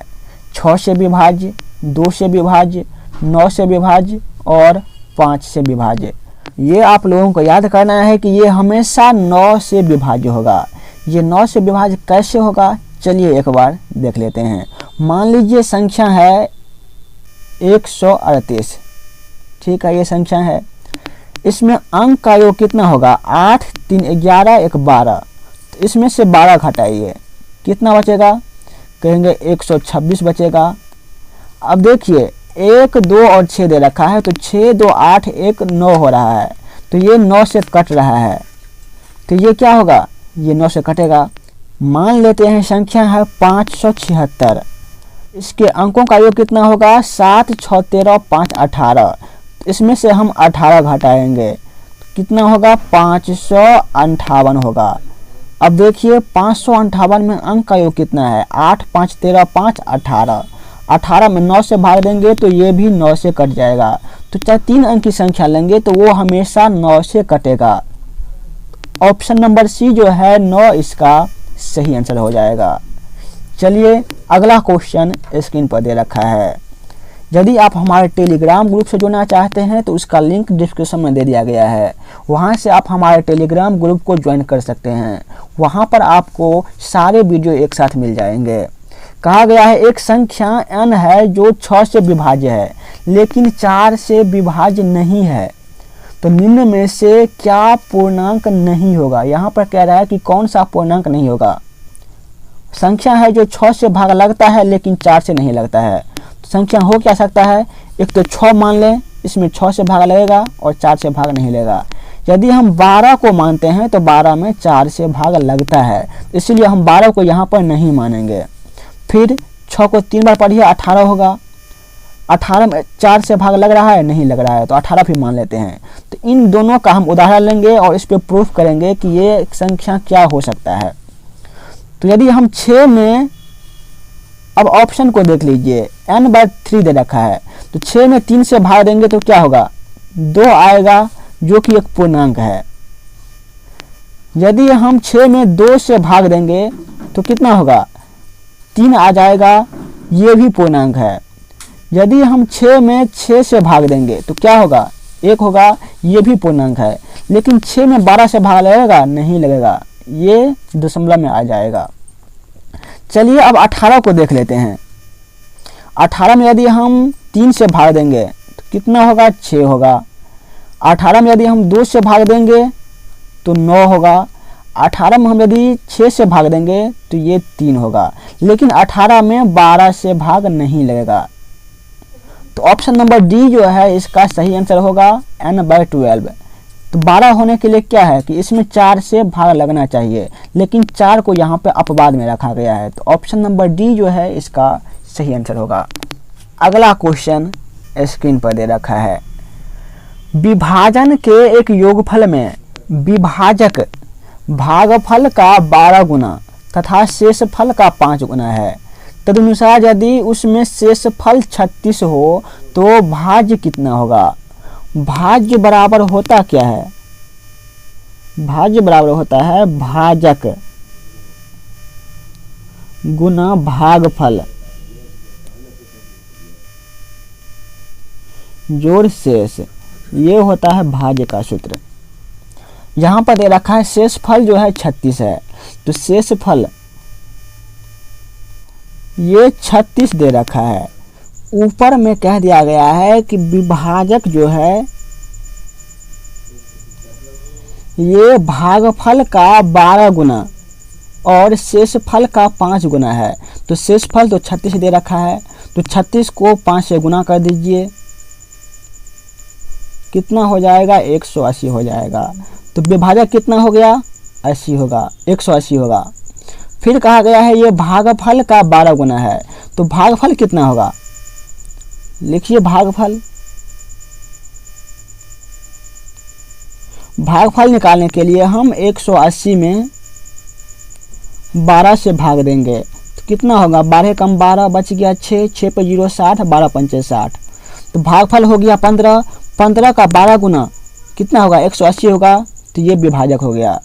6 से विभाज्य, 2 से विभाज्य, 9 से विभाज्य और 5 से विभाज्य। ये आप लोगों को याद करना है कि ये हमेशा 9 से विभाज्य होगा। ये 9 से विभाज्य कैसे होगा, चलिए एक बार देख लेते हैं। मान लीजिए संख्या है 138, ठीक है, ये संख्या है। इसमें अंक का योग कितना होगा, 8, 3, 11, 1, 12। तो इसमें से 12 घटाइए, कितना बचेगा, कहेंगे 126 बचेगा। अब देखिए 1, 2 और 6 दे रखा है, तो 6, 2, 8, 1, 9 हो रहा है, तो ये 9 से कट रहा है, तो ये क्या होगा, ये 9 से कटेगा। मान लेते हैं संख्या है 576, इसके अंकों का योग कितना होगा, 7, 6, 13, 5, 18। इसमें से हम 18 घटाएंगे, कितना होगा, 558 होगा। अब देखिए 558 में अंक का योग कितना है, 8, 5, 13, 5, 18। 18 में 9 से भाग देंगे तो ये भी 9 से कट जाएगा। तो चाहे 3 अंक की संख्या लेंगे तो वो हमेशा 9 से कटेगा। ऑप्शन नंबर सी जो है 9 इसका सही आंसर हो जाएगा। चलिए अगला क्वेश्चन स्क्रीन पर दे रखा है। यदि आप हमारे टेलीग्राम ग्रुप से जुड़ना चाहते हैं तो उसका लिंक डिस्क्रिप्शन में दे दिया गया है, वहां से आप हमारे टेलीग्राम ग्रुप को ज्वाइन कर सकते हैं। वहां पर आपको सारे वीडियो एक साथ मिल जाएंगे। कहा गया है एक संख्या n है जो 6 से विभाज्य है लेकिन 4 से विभाज्य नहीं है, तो निम्न में से क्या पूर्णांक नहीं होगा। यहाँ पर कह रहा है कि कौन सा पूर्णांक नहीं होगा। संख्या है जो 6 से भाग लगता है लेकिन 4 से नहीं लगता है, तो संख्या हो क्या सकता है। एक तो 6 मान लें, इसमें 6 से भाग लगेगा और 4 से भाग नहीं लगेगा। यदि हम 12 को मानते हैं तो 12 में 4 से भाग लगता है, इसलिए हम 12 को यहाँ पर नहीं मानेंगे। फिर 6 को 3 बार पढ़िए 18 होगा। 18 में 4 से भाग लग रहा है, नहीं लग रहा है, तो 18 भी मान लेते हैं। तो इन दोनों का हम उदाहरण लेंगे और इस पर प्रूफ करेंगे कि ये संख्या क्या हो सकता है। तो यदि हम 6 में, अब ऑप्शन को देख लीजिए, n/3 दे रखा है, तो 6 में 3 से भाग देंगे तो क्या होगा, 2 आएगा जो कि एक पूर्णांक है। यदि हम 6 में 2 से भाग देंगे तो कितना होगा, 3 आ जाएगा, ये भी पूर्णांक है। यदि हम 6 में 6 से भाग देंगे तो क्या होगा, 1 होगा, ये भी पूर्णांक है। लेकिन 6 में 12 से भाग लगेगा, नहीं लगेगा, ये दशमलव में आ जाएगा। चलिए अब 18 को देख लेते हैं। 18 में यदि हम 3 से भाग देंगे तो कितना होगा, 6 होगा। 18 में यदि हम 2 से भाग देंगे तो 9 होगा। 18 में हम यदि 6 से भाग देंगे तो ये 3 होगा। लेकिन 18 में 12 से भाग नहीं लगेगा, तो ऑप्शन नंबर डी जो है इसका सही आंसर होगा n/12। तो 12 होने के लिए क्या है कि इसमें 4 से भाग लगना चाहिए, लेकिन 4 को यहाँ पे अपवाद में रखा गया है, तो ऑप्शन नंबर डी जो है इसका सही आंसर होगा। अगला क्वेश्चन स्क्रीन पर दे रखा है। विभाजन के एक योगफल में विभाजक भागफल का 12 गुना तथा शेषफल का 5 गुना है। तदनुसार यदि उसमें शेषफल 36 हो तो भाज्य कितना होगा। भाज्य बराबर होता क्या है, भाज्य बराबर होता है भाजक गुना भागफल जोड़ शेष, ये होता है भाज्य का सूत्र। यहाँ पर दे रखा है शेषफल जो है 36 है, तो शेषफल ये 36 दे रखा है। ऊपर में कह दिया गया है कि विभाजक जो है ये भागफल का 12 गुना और शेषफल का 5 गुना है। तो शेषफल तो 36 दे रखा है, तो 36 को 5 से गुना कर दीजिए, कितना हो जाएगा, 180 हो जाएगा। तो विभाजक कितना हो गया, 80 होगा, 180 होगा। फिर कहा गया है ये भागफल का 12 गुना है, तो भागफल कितना होगा, लिखिए भागफल। भागफल निकालने के लिए हम 180 में 12 से भाग देंगे तो कितना होगा, 12 कम 12 बच गया 6, 6 पे 0 60, 12 पंचे 60। तो भागफल हो गया 15, 15 का 12 गुना कितना होगा, 180 होगा, तो ये विभाजक हो गया।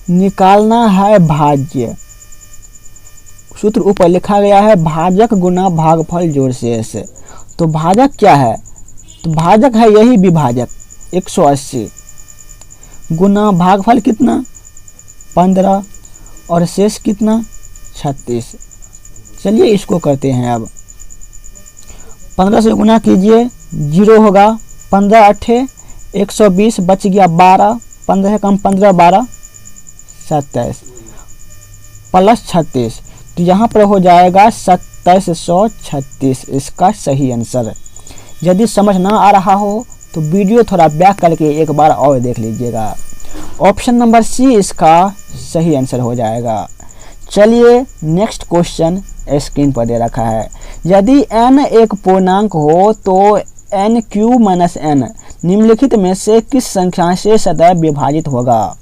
निकालना है भाज्य, सूत्र ऊपर लिखा गया है भाजक गुना भागफल जोड़ शेष। तो भाजक क्या है, तो भाजक है यही विभाजक 180 गुना भागफल कितना 15 और शेष कितना 36। चलिए इसको करते हैं। अब 15 से गुना कीजिए, 0 होगा, 15 8 120 बच गया 12, 15 कम 15 12 27 प्लस 36, तो यहाँ पर हो जाएगा 2736 इसका सही आंसर। यदि समझ ना आ रहा हो तो वीडियो थोड़ा बैक करके एक बार और देख लीजिएगा। ऑप्शन नंबर सी इसका सही आंसर हो जाएगा। चलिए नेक्स्ट क्वेश्चन स्क्रीन पर दे रखा है। यदि n एक पूर्णांक हो तो n³ - n निम्नलिखित में से किस संख्या से सदैव विभाजित होगा।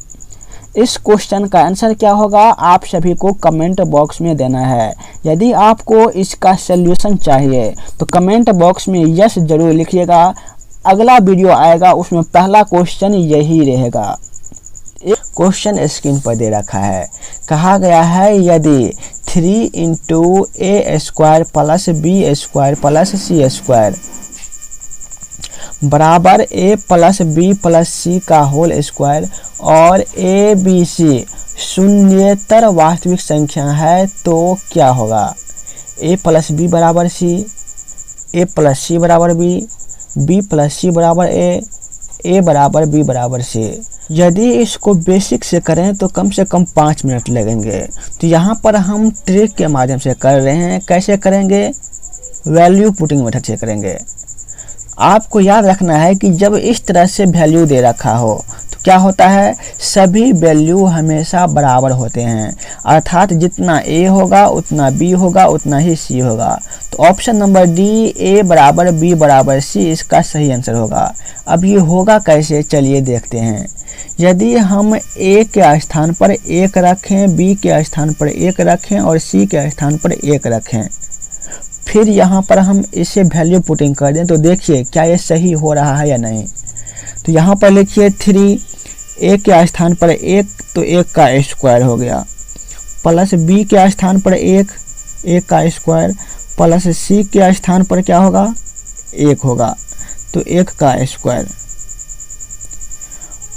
इस क्वेश्चन का आंसर क्या होगा आप सभी को कमेंट बॉक्स में देना है। यदि आपको इसका सलूशन चाहिए तो कमेंट बॉक्स में यस जरूर लिखिएगा। अगला वीडियो आएगा उसमें पहला क्वेश्चन यही रहेगा। एक क्वेश्चन स्क्रीन पर दे रखा है, कहा गया है यदि 3 into a square plus b square plus c square बराबर a plus b plus c का होल स्क्वायर और ए बी सी शून्येतर वास्तविक संख्या है तो क्या होगा। ए प्लस बी बराबर सी, ए प्लस सी बराबर बी, बी प्लस सी बराबर ए बराबर बी बराबर सी। यदि इसको बेसिक से करें तो कम से कम 5 मिनट लगेंगे। तो यहाँ पर हम ट्रिक के माध्यम से कर रहे हैं। कैसे करेंगे? वैल्यू पुटिंग मेथड से करेंगे। आपको याद रखना है कि जब इस तरह से वैल्यू दे रखा हो तो क्या होता है, सभी वैल्यू हमेशा बराबर होते हैं, अर्थात जितना ए होगा उतना बी होगा उतना ही सी होगा। तो ऑप्शन नंबर डी ए बराबर बी बराबर सी इसका सही आंसर होगा। अब ये होगा कैसे, चलिए देखते हैं। यदि हम ए के स्थान पर 1 रखें, बी के स्थान पर 1 रखें और सी के स्थान पर 1 रखें, फिर यहाँ पर हम इसे वैल्यू पुटिंग कर दें तो देखिए क्या ये सही हो रहा है या नहीं। तो यहाँ पर लिखिए 3, ए के स्थान पर 1 तो 1 का स्क्वायर हो गया, प्लस बी के स्थान पर 1 का स्क्वायर प्लस सी के स्थान पर क्या होगा 1 होगा तो 1 का स्क्वायर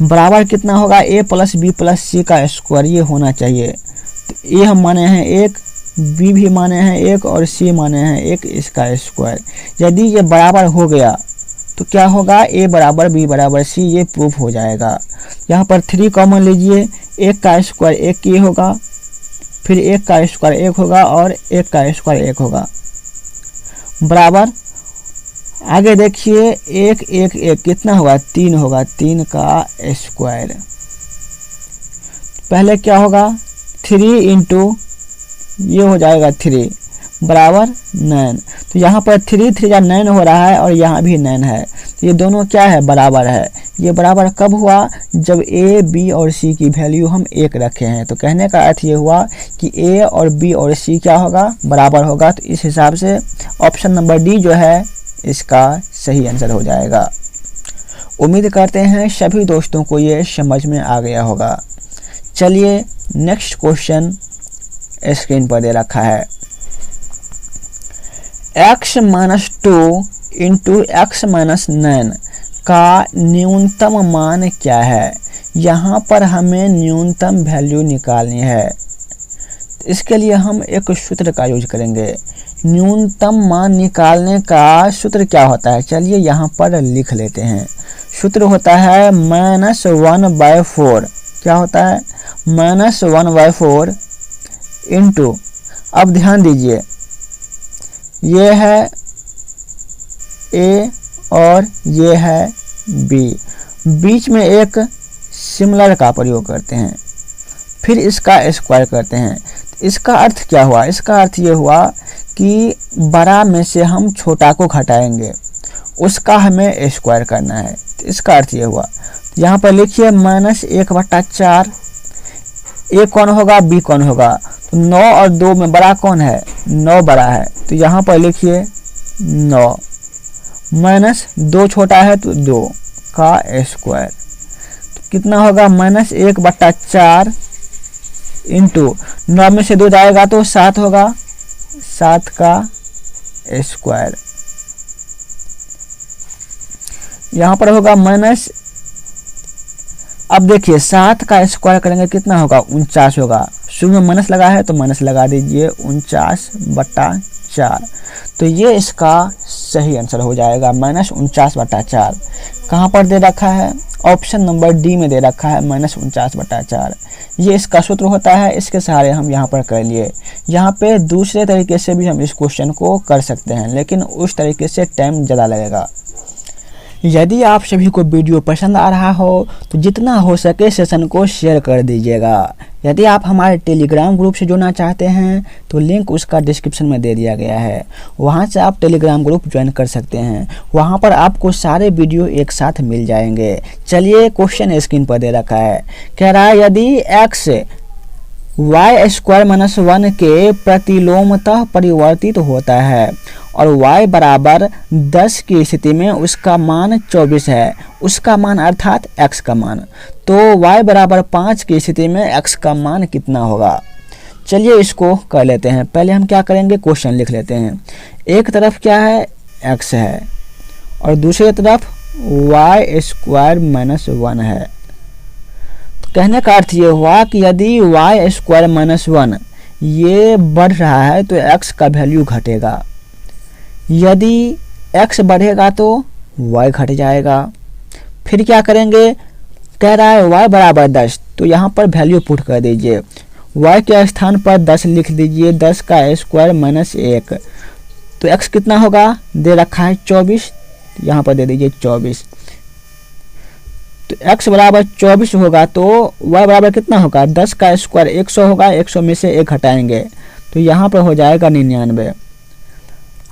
बराबर कितना होगा ए प्लस बी प्लस सी का स्क्वायर। ये होना चाहिए। तो ए हम माने हैं 1, बी भी माने हैं 1 और सी माने हैं 1, इसका स्क्वायर। यदि ये बराबर हो गया तो क्या होगा, ए बराबर बी बराबर सी, ये प्रूफ हो जाएगा। यहाँ पर 3 कॉमन लीजिए, 1 का स्क्वायर 1 ये होगा, फिर 1 का स्क्वायर 1 होगा और 1 का स्क्वायर 1 होगा बराबर। आगे देखिए 1 1 1 कितना होगा 3 होगा, 3 का स्क्वायर। पहले क्या होगा 3 इंटू ये हो जाएगा 3 बराबर 9। तो यहाँ पर 3 3 या 9 हो रहा है और यहाँ भी 9 है। तो ये दोनों क्या है, बराबर है। ये बराबर कब हुआ, जब ए बी और सी की वैल्यू हम 1 रखे हैं। तो कहने का अर्थ ये हुआ कि ए और बी और सी क्या होगा, बराबर होगा। तो इस हिसाब से ऑप्शन नंबर डी जो है इसका सही आंसर हो जाएगा। उम्मीद करते हैं सभी दोस्तों को ये समझ में आ गया होगा। चलिए नेक्स्ट क्वेश्चन स्क्रीन पर दे रखा है। x - 2 इंटू x - 9 का न्यूनतम मान क्या है। यहाँ पर हमें न्यूनतम वैल्यू निकालनी है। इसके लिए हम एक सूत्र का यूज करेंगे। न्यूनतम मान निकालने का सूत्र क्या होता है, चलिए यहाँ पर लिख लेते हैं। सूत्र होता है -1/4। क्या होता है, -1/4 इंटू, अब ध्यान दीजिए ये है ए और ये है बी, बीच में एक सिमिलर का प्रयोग करते हैं, फिर इसका स्क्वायर करते हैं। इसका अर्थ क्या हुआ, इसका अर्थ ये हुआ कि बड़ा में से हम छोटा को घटाएंगे, उसका हमें स्क्वायर करना है। तो इसका अर्थ ये हुआ। यहाँ पर लिखिए -1/4, ए कौन होगा बी कौन होगा, तो 9 और 2 में बड़ा कौन है, 9 बड़ा है। तो यहाँ पर लिखिए 9 माइनस 2 छोटा है तो 2 का स्क्वायर। तो कितना होगा -1/4 इंटू 9 में से 2 जाएगा तो 7 होगा, 7 का स्क्वायर। यहाँ पर होगा माइनस, अब देखिए 7 का स्क्वायर करेंगे कितना होगा 49 होगा। शुरू में माइनस लगा है तो माइनस लगा दीजिए 49/4। तो ये इसका सही आंसर हो जाएगा -49/4। कहाँ पर दे रखा है, ऑप्शन नंबर डी में दे रखा है -49/4। ये इसका सूत्र होता है, इसके सहारे हम यहाँ पर कर लिए। यहाँ पे दूसरे तरीके से भी हम इस क्वेश्चन को कर सकते हैं, लेकिन उस तरीके से टाइम ज़्यादा लगेगा। यदि आप सभी को वीडियो पसंद आ रहा हो तो जितना हो सके सेशन को शेयर कर दीजिएगा। यदि आप हमारे टेलीग्राम ग्रुप से जुड़ना चाहते हैं तो लिंक उसका डिस्क्रिप्शन में दे दिया गया है, वहां से आप टेलीग्राम ग्रुप ज्वाइन कर सकते हैं। वहां पर आपको सारे वीडियो एक साथ मिल जाएंगे। चलिए क्वेश्चन स्क्रीन पर दे रखा है, कह रहा है यदि x y² - 1 के प्रतिलोमतः परिवर्तित होता है और y बराबर 10 की स्थिति में उसका मान 24 है, उसका मान अर्थात x का मान, तो y बराबर 5 की स्थिति में x का मान कितना होगा। चलिए इसको कर लेते हैं। पहले हम क्या करेंगे, क्वेश्चन लिख लेते हैं। एक तरफ क्या है, x है और दूसरी तरफ y स्क्वायर माइनस 1 है। तो कहने का अर्थ ये हुआ कि यदि y स्क्वायर माइनस 1 ये बढ़ रहा है तो x का वैल्यू घटेगा, यदि x बढ़ेगा तो y घट जाएगा। फिर क्या करेंगे, कह रहा है y बराबर 10, तो यहाँ पर वैल्यू पुट कर दीजिए। y के स्थान पर 10 लिख दीजिए, 10 का स्क्वायर माइनस 1, तो x कितना होगा, दे रखा है 24, यहाँ पर दे दीजिए 24। तो x बराबर 24 होगा तो y बराबर कितना होगा, 10 का स्क्वायर 100 होगा, 100 में से 1 हटाएंगे तो यहाँ पर हो जाएगा 99।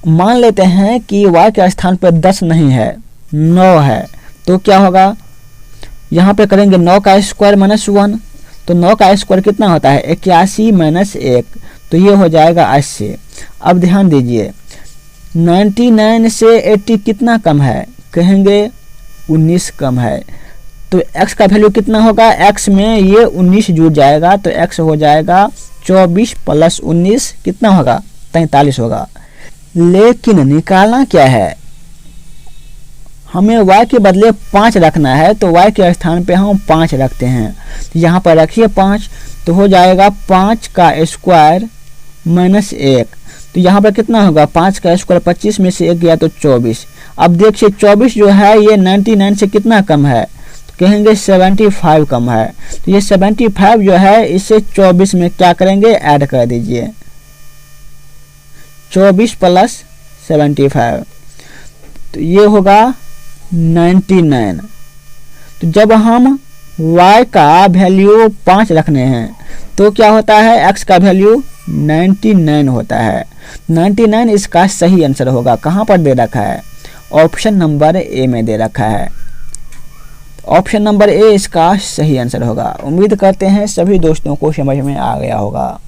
मान लेते हैं कि y के स्थान पर 10 नहीं है, 9 है, तो क्या होगा, यहाँ पे करेंगे 9 का स्क्वायर माइनस 1, तो 9 का स्क्वायर कितना होता है, 81 माइनस 1, तो ये हो जाएगा 80। अब ध्यान दीजिए 99 से 80 कितना कम है, कहेंगे 19 कम है, तो x का वैल्यू कितना होगा, x में ये 19 जुड़ जाएगा तो x हो जाएगा 24 प्लस 19 कितना होगा, 43 होगा। लेकिन निकालना क्या है, हमें y के बदले 5 रखना है, तो y के स्थान पे हम 5 रखते हैं, तो यहाँ पर रखिए 5, तो हो जाएगा 5 का स्क्वायर माइनस 1, तो यहाँ पर कितना होगा, 5 का स्क्वायर 25 में से 1 गया तो 24। अब देखिए 24 जो है ये 99 से कितना कम है, तो कहेंगे 75 कम है, तो ये 75 जो है इसे 24 में क्या करेंगे, ऐड कर दीजिए, 24 प्लस 75, तो ये होगा 99। तो जब हम y का वैल्यू 5 रखने हैं तो क्या होता है, x का वैल्यू 99 होता है। 99 इसका सही आंसर होगा। कहाँ पर दे रखा है, ऑप्शन नंबर ए में दे रखा है, ऑप्शन नंबर ए इसका सही आंसर होगा। उम्मीद करते हैं सभी दोस्तों को समझ में आ गया होगा।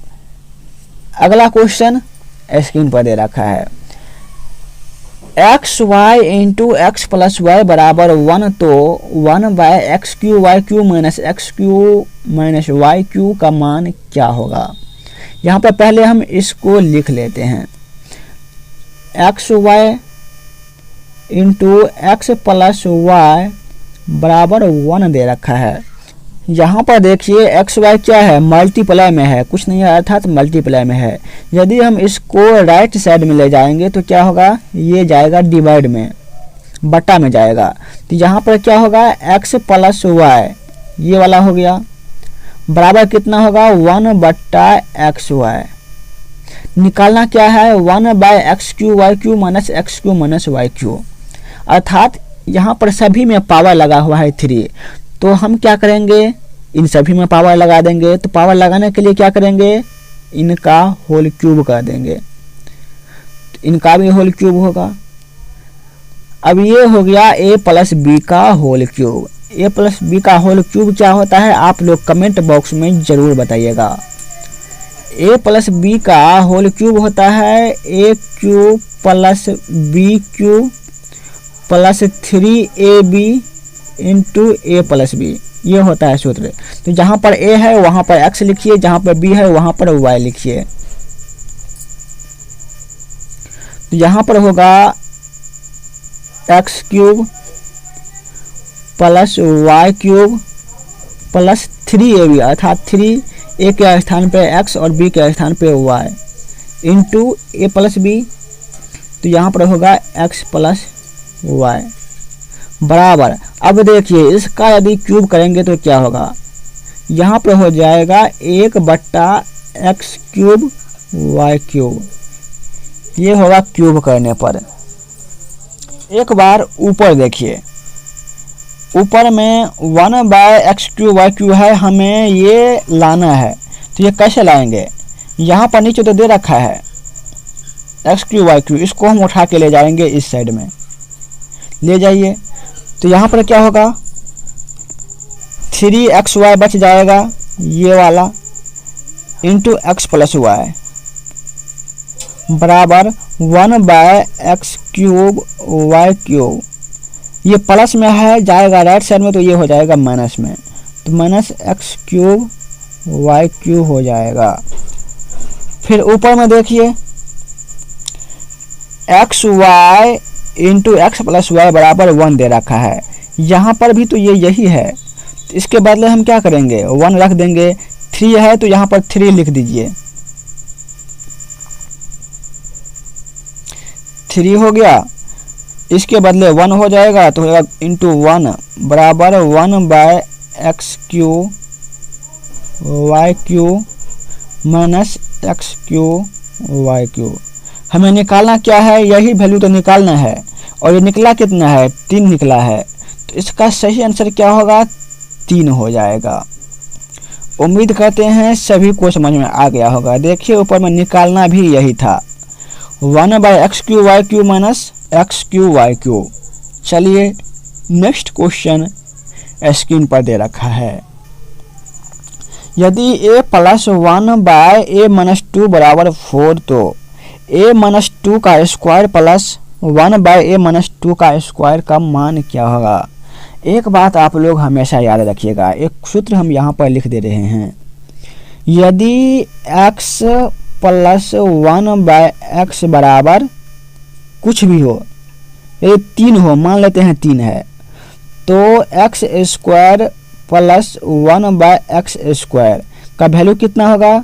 अगला क्वेश्चन स्क्रीन पर दे रखा है, X Y into x plus Y बराबर 1, तो 1 by x cube Y cube minus x cube minus Y cube का मान क्या होगा। यहाँ पर पहले हम इसको लिख लेते हैं, X Y into x plus Y बराबर 1 दे रखा है। यहाँ पर देखिए एक्स वाई क्या है, मल्टीप्लाई में है, कुछ नहीं है अर्थात मल्टीप्लाई में है। यदि हम इसको राइट साइड में ले जाएंगे तो क्या होगा, ये जाएगा डिवाइड में, बट्टा में जाएगा, तो यहाँ पर क्या होगा, एक्स प्लस वाई ये वाला हो गया, बराबर कितना होगा 1 बट्टा एक्स वाई। निकालना क्या है, 1 by x cube Y cube minus x cube minus Y cube, अर्थात यहाँ पर सभी में पावर लगा हुआ है 3, तो हम क्या करेंगे, इन सभी में पावर लगा देंगे। तो पावर लगाने के लिए क्या करेंगे, इनका होल क्यूब कर देंगे, तो इनका भी होल क्यूब होगा। अब ये हो गया a प्लस बी का whole cube. a plus B का होल क्यूब क्या होता है, आप लोग कमेंट बॉक्स में ज़रूर बताइएगा। a प्लस बी का होल क्यूब होता है a cube plus B cube plus 3ab into A plus B, ये होता है सूत्र। तो जहाँ पर a है वहाँ पर x लिखिए, जहाँ पर b है वहाँ पर y लिखिए। तो यहाँ पर होगा X cube plus Y cube plus 3ab, अर्थात 3a के स्थान पे x और b के स्थान पे y into A plus B, तो यहाँ पर होगा x प्लस वाई बराबर। अब देखिए इसका यदि क्यूब करेंगे तो क्या होगा, यहाँ पर हो जाएगा 1 बट्टा एक्स क्यूब वाई क्यूब, ये होगा क्यूब करने पर। एक बार ऊपर देखिए, ऊपर में 1 by x cube Y cube है, हमें ये लाना है, तो ये कैसे लाएंगे, यहाँ पर नीचे तो दे रखा है एक्स क्यू वाई क्यू, इसको हम उठा के ले जाएंगे इस साइड में, ले जाइए। तो यहाँ पर क्या होगा, 3xy बच जाएगा ये वाला इंटू एक्स प्लस वाई बराबर 1 by X cube Y cube, ये प्लस में है जाएगा राइट साइड में, तो ये हो जाएगा माइनस में, तो minus x cube Y cube हो जाएगा। फिर ऊपर में देखिए x Y into x plus Y बराबर 1 दे रखा है। यहाँ पर भी तो ये यही है, तो इसके बदले हम क्या करेंगे 1 रख देंगे। 3 है तो यहाँ पर 3 लिख दीजिए, 3 हो गया। इसके बदले 1 हो जाएगा तो होगा इंटू 1 बराबर 1 by x cube Y cube minus x cube Y cube. हमें निकालना क्या है, यही वैल्यू तो निकालना है, और ये निकला कितना है 3 निकला है, तो इसका सही आंसर क्या होगा 3 हो जाएगा। उम्मीद करते हैं सभी को समझ में आ गया होगा। देखिए ऊपर में निकालना भी यही था 1 by x cube Y cube minus x cube Y cube. चलिए नेक्स्ट क्वेश्चन स्क्रीन पर दे रखा है। यदि a plus 1 by a minus 2 बराबर 4 तो a माइनस 2 का square plus 1 by a minus 2 का स्क्वायर का मान क्या होगा। एक बात आप लोग हमेशा याद रखिएगा, एक सूत्र हम यहाँ पर लिख दे रहे हैं। यदि x प्लस 1 बाय एक्स बराबर कुछ भी हो, यदि 3 हो, मान लेते हैं 3 है, तो x square plus 1 by x square का वैल्यू कितना होगा।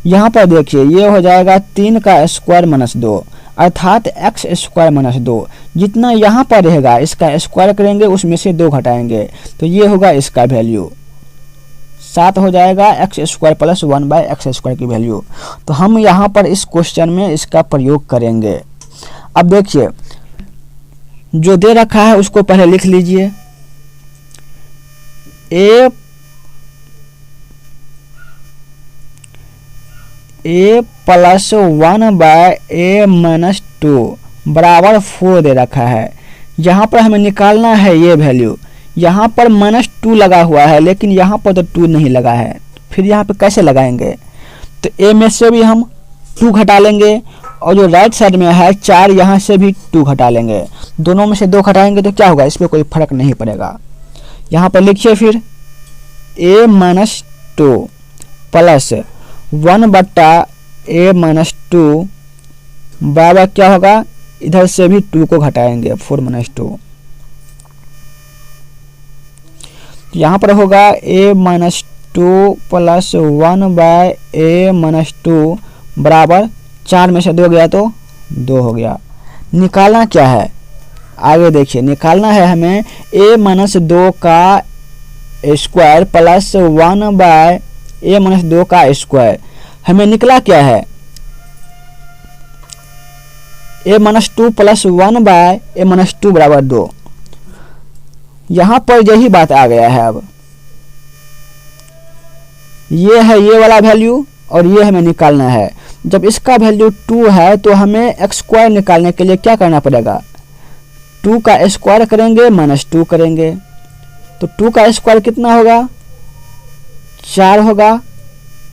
यहाँ पर देखिए ये हो जाएगा 3 का स्क्वायर माइनस 2 अर्थात एक्स स्क्वायर माइनस 2। जितना यहाँ पर रहेगा इसका स्क्वायर करेंगे उसमें से 2 घटाएंगे तो ये होगा इसका वैल्यू 7 हो जाएगा x square plus 1 by x square की वैल्यू। तो हम यहाँ पर इस क्वेश्चन में इसका प्रयोग करेंगे। अब देखिए जो दे रखा है उसको पहले लिख लीजिए। ए प्लस 1 बाय ए माइनस 2 बराबर 4 दे रखा है। यहाँ पर हमें निकालना है ये वैल्यू। यहाँ पर माइनस 2 लगा हुआ है लेकिन यहाँ पर तो 2 नहीं लगा है, फिर यहाँ पे कैसे लगाएंगे। तो ए में से भी हम 2 घटा लेंगे और जो राइट साइड में है 4 यहाँ से भी 2 घटा लेंगे। दोनों में से 2 घटाएंगे तो क्या होगा, इस पर कोई फर्क नहीं पड़ेगा। यहाँ पर लिखिए फिर a माइनस 2 प्लस 1 बट्टा a माइनस 2 बराबर क्या होगा, इधर से भी 2 को घटाएंगे 4 माइनस 2। यहाँ पर होगा a minus 2 plus 1 by a minus 2 बराबर 4 में से 2 गया तो 2 हो गया। निकालना क्या है, आगे देखिए निकालना है हमें a माइनस 2 का square plus 1 by a minus 2 का स्क्वायर। हमें निकला क्या है a minus 2 plus 1 by a minus 2 बराबर 2। यहाँ पर यही बात आ गया है। अब ये है ये वाला वैल्यू और ये हमें निकालना है। जब इसका वैल्यू 2 है तो हमें एक्स स्क्वायर निकालने के लिए क्या करना पड़ेगा, 2 का स्क्वायर करेंगे माइनस 2 करेंगे तो 2 का स्क्वायर कितना होगा 4 होगा,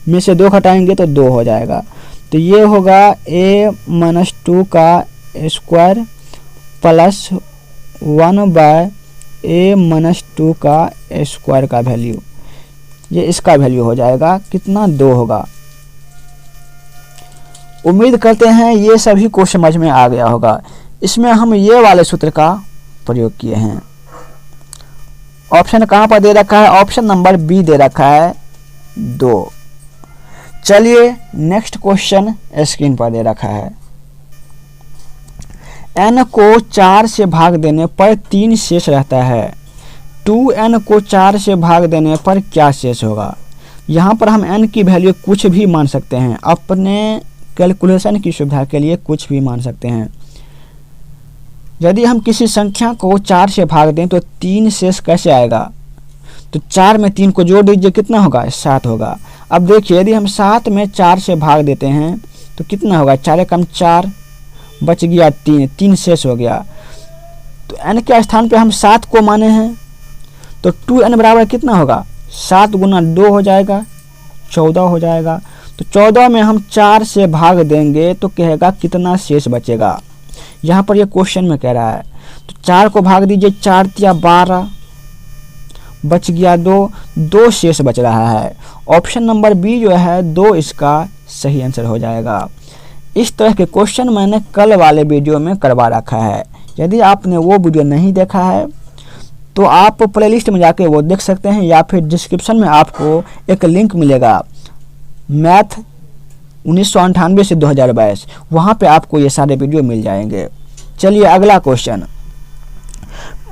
में से 2 घटाएंगे तो 2 हो जाएगा। तो ये होगा a माइनस 2 का square plus 1 by a minus 2 का स्क्वायर का वैल्यू, ये इसका वैल्यू हो जाएगा कितना 2 होगा। उम्मीद करते हैं ये सभी को समझ में आ गया होगा। इसमें हम ये वाले सूत्र का प्रयोग किए हैं। ऑप्शन कहाँ पर दे रखा है, ऑप्शन नंबर बी दे रखा है 2। चलिए नेक्स्ट क्वेश्चन स्क्रीन पर दे रखा है। n को 4 से भाग देने पर 3 शेष रहता है, 2n को 4 से भाग देने पर क्या शेष होगा। यहाँ पर हम n की वैल्यू कुछ भी मान सकते हैं, अपने कैलकुलेशन की सुविधा के लिए कुछ भी मान सकते हैं। यदि हम किसी संख्या को 4 से भाग दें तो 3 शेष कैसे आएगा, तो 4 में 3 को जोड़ दीजिए कितना होगा 7 होगा। अब देखिए यदि हम 7 में 4 से भाग देते हैं तो कितना होगा, 4 कम 4 बच गया 3, 3 शेष हो गया। तो n के स्थान पे हम 7 को माने हैं तो 2n बराबर कितना होगा, 7 गुना 2 हो जाएगा 14 हो जाएगा। तो 14 में हम 4 से भाग देंगे तो कहेगा कितना शेष बचेगा। यहाँ पर ये क्वेश्चन में कह रहा है तो 4 को भाग दीजिए, 4 या 12 बच गया 2 शेष बच रहा है। ऑप्शन नंबर बी जो है 2 इसका सही आंसर हो जाएगा। इस तरह के क्वेश्चन मैंने कल वाले वीडियो में करवा रखा है। यदि आपने वो वीडियो नहीं देखा है तो आप प्लेलिस्ट में जाके वो देख सकते हैं, या फिर डिस्क्रिप्शन में आपको एक लिंक मिलेगा मैथ 1998 से 2022, वहाँ पे आपको ये सारे वीडियो मिल जाएंगे। चलिए अगला क्वेश्चन,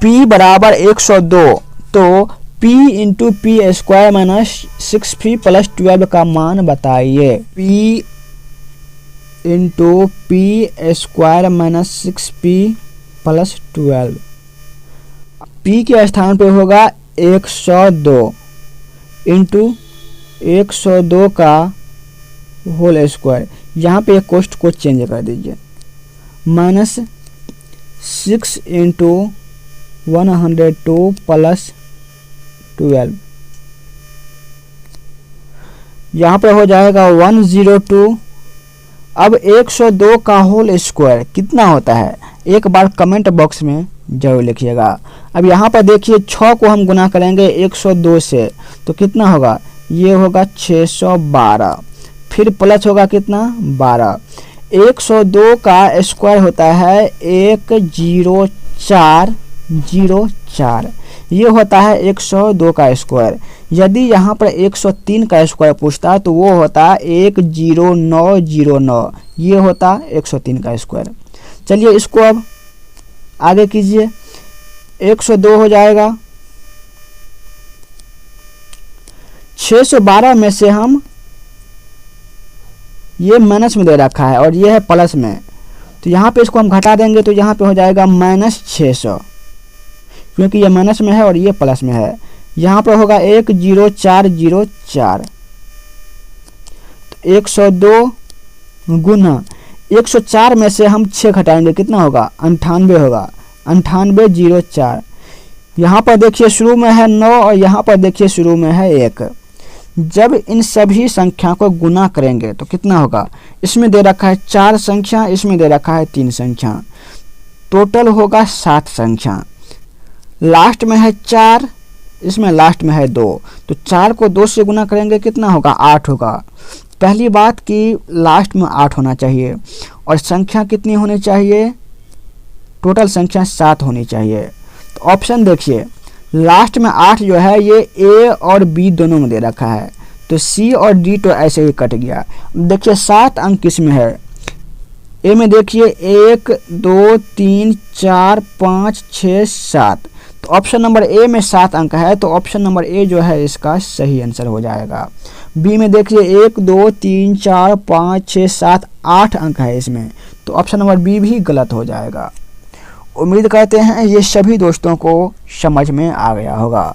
p बराबर 102 तो p into P square minus 6p plus 12 का मान बताइए। p into P square minus 6p plus 12, p के स्थान पे होगा 102 इंटू 102 का होल स्क्वायर, यहाँ पे कोष्ट को चेंज कर दीजिए, माइनस 6 इंटू 102 प्लस 12, यहाँ पे हो जाएगा 102। अब 102 का होल स्क्वायर कितना होता है, एक बार कमेंट बॉक्स में जरूर लिखिएगा। अब यहाँ पर देखिए 6 को हम गुना करेंगे 102 से तो कितना होगा, ये होगा 612, फिर प्लस होगा कितना 12। 102 का स्क्वायर होता है 10404, ये होता है 102 का स्क्वायर। यदि यहाँ पर 103 का स्क्वायर पूछता तो वो होता 10909, ये होता 103 का स्क्वायर। चलिए इसको अब आगे कीजिए, 102 हो जाएगा, 612 में से हम, ये माइनस में दे रखा है और ये है प्लस में, तो यहाँ पे इसको हम घटा देंगे तो यहाँ पे हो जाएगा माइनस 600, क्योंकि ये माइनस में है और ये प्लस में है। यहाँ पर होगा 10404, तो 102 गुना 104 में से हम 6 घटाएंगे, कितना होगा 98 होगा, 9804। यहाँ पर देखिए शुरू में है 9 और यहाँ पर देखिए शुरू में है 1। जब इन सभी संख्या को गुना करेंगे तो कितना होगा, इसमें दे रखा है 4 संख्या, इसमें दे रखा है 3 संख्या, टोटल होगा 7 संख्या। लास्ट में है 4, इसमें लास्ट में है 2, तो 4 को 2 से गुना करेंगे कितना होगा 8 होगा। पहली बात कि लास्ट में 8 होना चाहिए और संख्या कितनी होनी चाहिए, टोटल संख्या 7 होनी चाहिए। तो ऑप्शन देखिए, लास्ट में 8 जो है ये ए और बी दोनों में दे रखा है, तो सी और डी तो ऐसे ही कट गया। देखिए 7 अंक किसमें है, ए में देखिए 1 2 3 4 5 6 7, तो ऑप्शन नंबर ए में 7 अंक है, तो ऑप्शन नंबर ए जो है इसका सही आंसर हो जाएगा। बी में देखिए 1 2 3 4 5 6 7 8 अंक है इसमें, तो ऑप्शन नंबर बी भी गलत हो जाएगा। उम्मीद करते हैं ये सभी दोस्तों को समझ में आ गया होगा।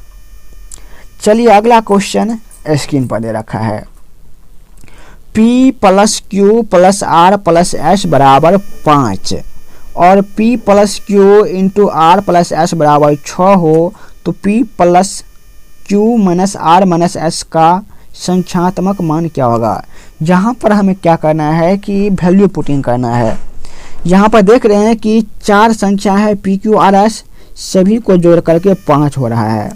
चलिए अगला क्वेश्चन स्क्रीन पर दे रखा है, p plus q plus r plus s बराबर 5 और p plus q into r plus s बराबर 6 हो तो p plus q minus r minus s का संख्यात्मक मान क्या होगा। यहाँ पर हमें क्या करना है कि वैल्यू पुटिंग करना है। यहाँ पर देख रहे हैं कि 4 संख्या है पी क्यू आर एस, सभी को जोड़ करके 5 हो रहा है,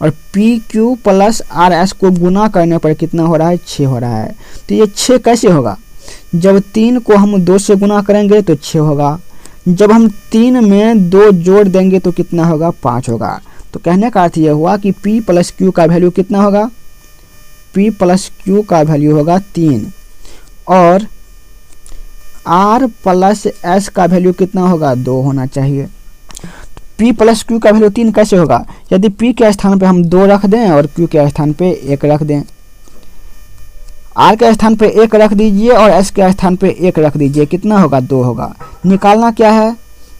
और P Q plus R S को गुना करने पर कितना हो रहा है 6 हो रहा है। तो ये 6 कैसे होगा, जब 3 को हम 2 से गुना करेंगे तो 6 होगा, जब हम 3 में 2 जोड़ देंगे तो कितना होगा 5 होगा। तो कहने का अर्थ यह हुआ कि p प्लस क्यू का वैल्यू कितना होगा, p प्लस क्यू का वैल्यू होगा 3 और r प्लस s का वैल्यू कितना होगा 2 होना चाहिए। p प्लस क्यू का वैल्यू 3 कैसे होगा, यदि p के स्थान पे हम 2 रख दें और q के स्थान पे 1 रख दें, r के स्थान पे 1 रख दीजिए और s के स्थान पे 1 रख दीजिए, कितना होगा 2 होगा। निकालना क्या है,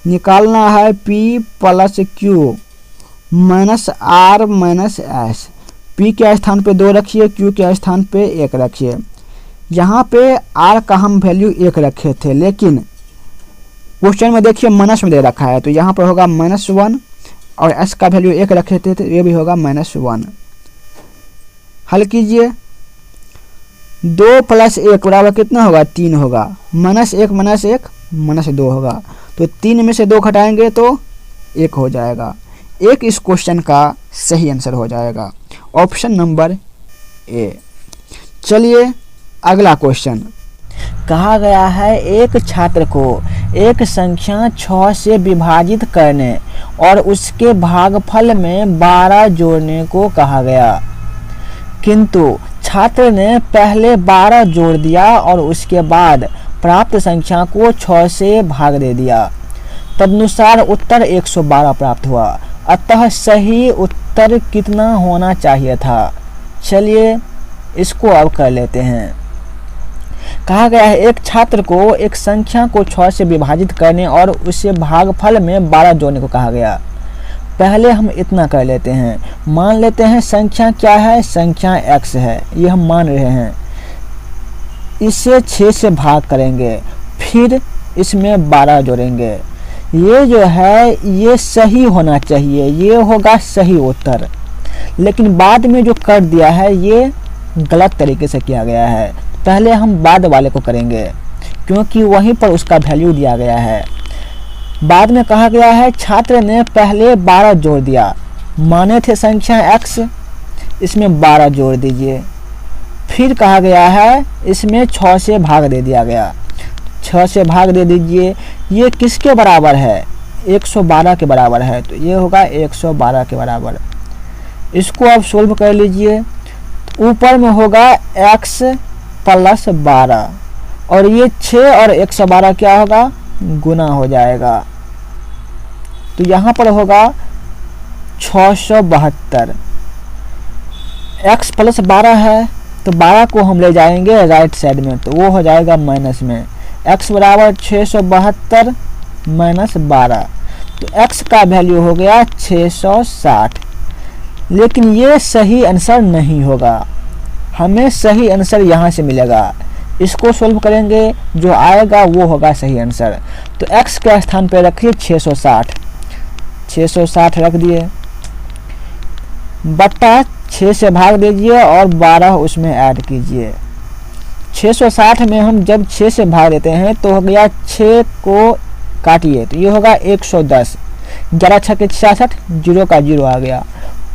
निकालना है p plus q minus r minus s. p के स्थान पे 2 रखिए, q के स्थान पे 1 रखिए। यहाँ पे r का हम वैल्यू 1 रखे थे, लेकिन क्वेश्चन में देखिए माइनस में दे रखा है, तो यहाँ पर होगा -1 और s का वैल्यू 1 रखे थे तो ये भी होगा -1। हल कीजिए, 2 प्लस 1 बराबर कितना होगा 3 होगा, -1 -2 होगा, तो 3 में से 2 घटाएंगे तो 1 हो जाएगा। 1 इस क्वेश्चन का सही आंसर हो जाएगा, ऑप्शन नंबर ए। चलिए अगला क्वेश्चन कहा गया है एक छात्र को एक संख्या 6 से विभाजित करने और उसके भागफल में 12 जोड़ने को कहा गया, किंतु छात्र ने पहले 12 जोड़ दिया और उसके बाद प्राप्त संख्या को 6 से भाग दे दिया। तदनुसार उत्तर 112 प्राप्त हुआ। अतः सही उत्तर कितना होना चाहिए था? चलिए इसको अब कर लेते हैं। कहा गया है एक छात्र को एक संख्या को 6 से विभाजित करने और उसे भागफल में 12 जोड़ने को कहा गया। पहले हम इतना कर लेते हैं, मान लेते हैं संख्या क्या है, संख्या x है, ये हम मान रहे हैं। इसे 6 से भाग करेंगे, फिर इसमें 12 जोड़ेंगे। ये जो है ये सही होना चाहिए, ये होगा सही उत्तर। लेकिन बाद में जो कर दिया है ये गलत तरीके से किया गया है। पहले हम बाद वाले को करेंगे क्योंकि वहीं पर उसका वैल्यू दिया गया है। बाद में कहा गया है छात्र ने पहले 12 जोड़ दिया, माने थे संख्या x, इसमें 12 जोड़ दीजिए। फिर कहा गया है इसमें 6 से भाग दे दिया गया, 6 से भाग दे दीजिए। ये किसके बराबर है? 112 के बराबर है, तो ये होगा 112 के बराबर। इसको अब सोल्व कर लीजिए। ऊपर में होगा x प्लस 12 और ये 6 और 112 क्या होगा? गुना हो जाएगा। तो यहाँ पर होगा 672। x प्लस 12 है तो 12 को हम ले जाएंगे राइट साइड में, तो वो हो जाएगा माइनस में। x बराबर 672 माइनस 12, तो x का वैल्यू हो गया 660। लेकिन ये सही आंसर नहीं होगा, हमें सही आंसर यहाँ से मिलेगा। इसको सोल्व करेंगे, जो आएगा वो होगा सही आंसर। तो x के स्थान पे रखिए 660, 660 रख दिए, बट्टा 6 से भाग दीजिए और 12 उसमें ऐड कीजिए। 660 में हम जब 6 से भाग देते हैं तो हो गया 6 को काटिए तो ये होगा 110, 11 छक्के 66, 0 का 0 आ गया,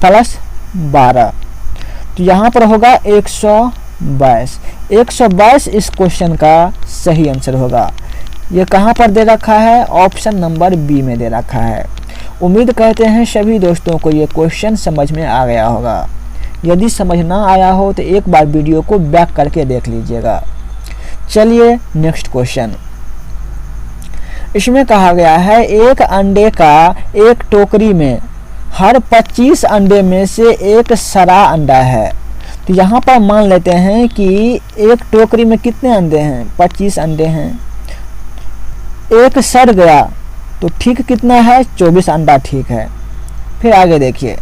प्लस 12, तो यहाँ पर होगा 122। 122 इस क्वेश्चन का सही आंसर होगा। ये कहाँ पर दे रखा है? ऑप्शन नंबर बी में दे रखा है। उम्मीद करते हैं सभी दोस्तों को ये क्वेश्चन समझ में आ गया होगा। यदि समझ ना आया हो तो एक बार वीडियो को बैक करके देख लीजिएगा। चलिए नेक्स्ट क्वेश्चन। इसमें कहा गया है एक अंडे का एक टोकरी में हर 25 अंडे में से एक सड़ा अंडा है। तो यहाँ पर मान लेते हैं कि एक टोकरी में कितने अंडे हैं? 25 अंडे हैं। एक सड़ गया तो ठीक कितना है? 24 अंडा ठीक है। फिर आगे देखिए,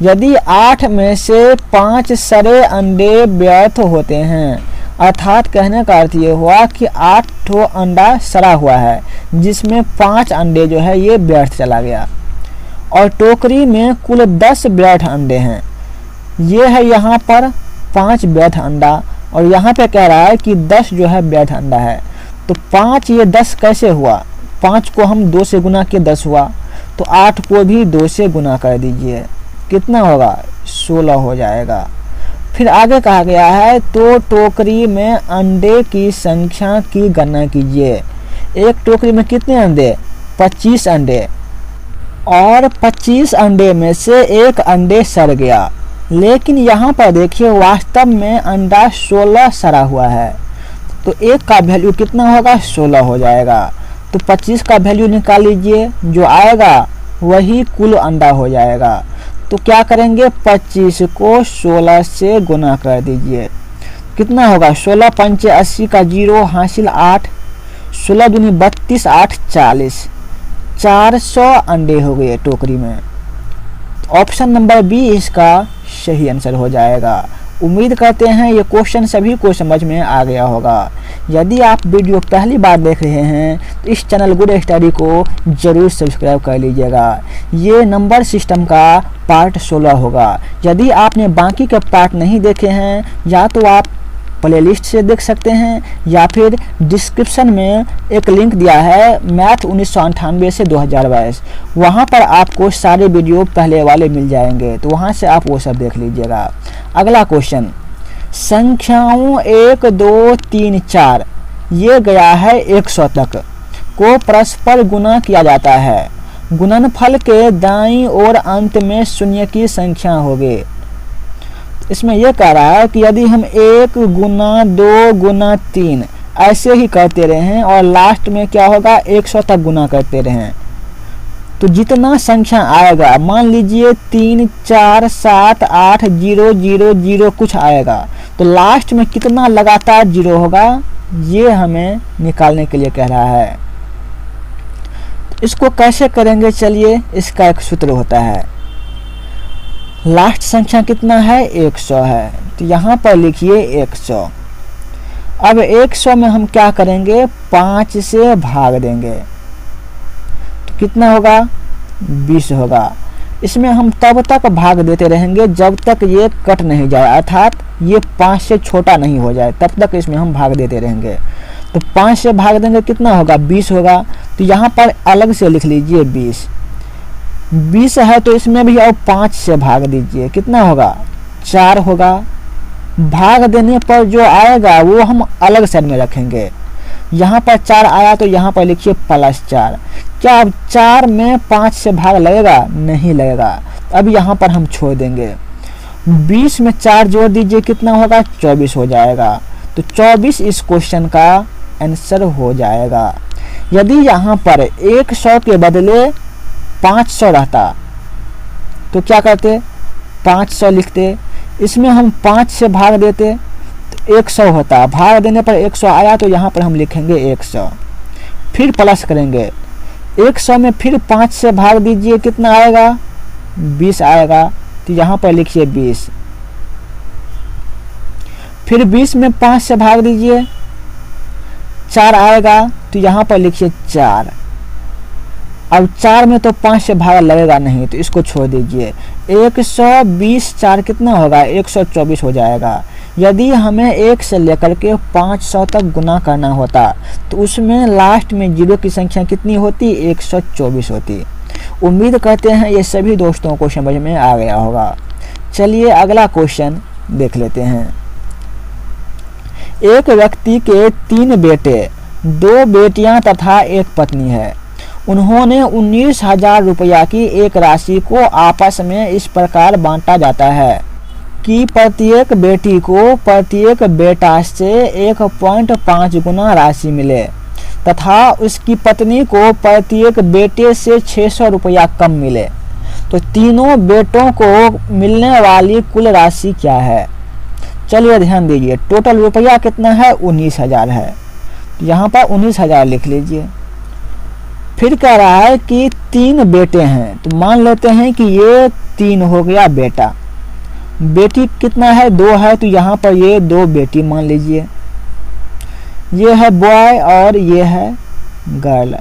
यदि 8 में से 5 सड़े अंडे व्यर्थ होते हैं, अर्थात कहने का अर्थ ये हुआ कि 8 ठो अंडा सड़ा हुआ है जिसमें 5 अंडे जो है ये व्यर्थ चला गया, और टोकरी में कुल 10 व्यर्थ अंडे हैं। ये है यहाँ पर 5 व्यर्थ अंडा और यहाँ पे कह रहा है कि 10 जो है व्यर्थ अंडा है। तो 5 ये 10 कैसे हुआ? 5 को हम 2 से गुना किए 10 हुआ, तो 8 को भी 2 से गुना कर दीजिए, कितना होगा? 16 हो जाएगा। फिर आगे कहा गया है तो टोकरी में अंडे की संख्या की गणना कीजिए। एक टोकरी में कितने अंडे? 25 अंडे, और 25 अंडे में से एक अंडे सड़ गया। लेकिन यहाँ पर देखिए वास्तव में अंडा 16 सड़ा हुआ है, तो एक का वैल्यू कितना होगा? 16 हो जाएगा। तो 25 का वैल्यू निकाल लीजिए, जो आएगा वही कुल अंडा हो जाएगा। तो क्या करेंगे? 25 को 16 से गुना कर दीजिए, कितना होगा? 16 पंचे 80 का 0 हासिल 8, 16 दूनी 32, 8 40, 400 अंडे हो गए टोकरी में। ऑप्शन नंबर बी इसका सही आंसर हो जाएगा। उम्मीद करते हैं ये क्वेश्चन सभी को समझ में आ गया होगा। यदि आप वीडियो पहली बार देख रहे हैं तो इस चैनल गुड स्टडी को ज़रूर सब्सक्राइब कर लीजिएगा। ये नंबर सिस्टम का पार्ट 16 होगा। यदि आपने बाकी के पार्ट नहीं देखे हैं, या तो आप प्लेलिस्ट से देख सकते हैं या फिर डिस्क्रिप्शन में एक लिंक दिया है मैथ 1998 से 2022, वहाँ पर आपको सारे वीडियो पहले वाले मिल जाएंगे, तो वहाँ से आप वो सब देख लीजिएगा। अगला क्वेश्चन, संख्याओं 1 2 3 4 ये गया है 100 तक को परस्पर गुना किया जाता है। गुणनफल के दाईं ओर अंत में शून्य की संख्या होगी। इसमें यह कह रहा है कि यदि हम 1 गुना 2 गुना 3 ऐसे ही करते रहें और लास्ट में क्या होगा 100 तक गुना करते रहें तो जितना संख्या आएगा, मान लीजिए 3 4 7 8 0 0 0 कुछ आएगा, तो लास्ट में कितना लगातार जीरो होगा ये हमें निकालने के लिए कह रहा है। इसको कैसे करेंगे, चलिए इसका एक सूत्र होता है। लास्ट संख्या कितना है 100 है, तो यहाँ पर लिखिए 100। अब 100 में हम क्या करेंगे 5 से भाग देंगे तो कितना होगा 20 होगा। इसमें हम तब तक भाग देते रहेंगे जब तक ये कट नहीं जाए, अर्थात ये 5 से छोटा नहीं हो जाए, तब तक इसमें हम भाग देते रहेंगे। तो 5 से भाग देंगे कितना होगा 20 होगा। तो यहाँ पर अलग से लिख लीजिए 20 है, तो इसमें भी अब 5 से भाग दीजिए, कितना होगा 4 होगा। भाग देने पर जो आएगा वो हम अलग साइड में रखेंगे। यहाँ पर 4 आया तो यहाँ पर लिखिए +4। क्या अब 4 में 5 से भाग लगेगा, नहीं लगेगा, अब यहाँ पर हम छोड़ देंगे। 20 में 4 जोड़ दीजिए, कितना होगा 24 हो जाएगा। तो 24 इस क्वेश्चन का आंसर हो जाएगा। यदि यहाँ पर 100 के बदले 500 रहता तो क्या करते 500 लिखते, इसमें हम 5 से भाग देते तो 100 होता, भाग देने पर 100 आया तो यहाँ पर हम लिखेंगे 100, फिर प्लस करेंगे। 100 में फिर 5 से भाग दीजिए, कितना आएगा 20 आएगा, तो यहाँ पर लिखिए 20। फिर 20 में 5 से भाग दीजिए 4 आएगा, तो यहाँ पर लिखिए 4। अब 4 में तो 5 से भाग लगेगा नहीं, तो इसको छोड़ दीजिए। 120 4 कितना होगा 124 हो जाएगा। यदि हमें 1 से लेकर के 500 तक गुना करना होता तो उसमें लास्ट में जीरो की संख्या कितनी होती 124 होती। उम्मीद करते हैं ये सभी दोस्तों को समझ में आ गया होगा। चलिए अगला क्वेश्चन देख लेते हैं। एक व्यक्ति के 3 बेटे, 2 बेटियां तथा एक पत्नी है। उन्होंने 19,000 रुपया की एक राशि को आपस में इस प्रकार बांटा जाता है कि प्रत्येक बेटी को प्रत्येक बेटा से 1.5 गुना राशि मिले तथा उसकी पत्नी को प्रत्येक बेटे से 600 रुपया कम मिले। तो तीनों बेटों को मिलने वाली कुल राशि क्या है। चलिए ध्यान दीजिए, टोटल रुपया कितना है 19,000 है, यहाँ पर 19,000 लिख लीजिए। फिर कह रहा है कि 3 बेटे हैं, तो मान लेते हैं कि ये 3 हो गया बेटा, बेटी कितना है 2 है, तो यहाँ पर ये 2 बेटी मान लीजिए। ये है बॉय और ये है गर्ल।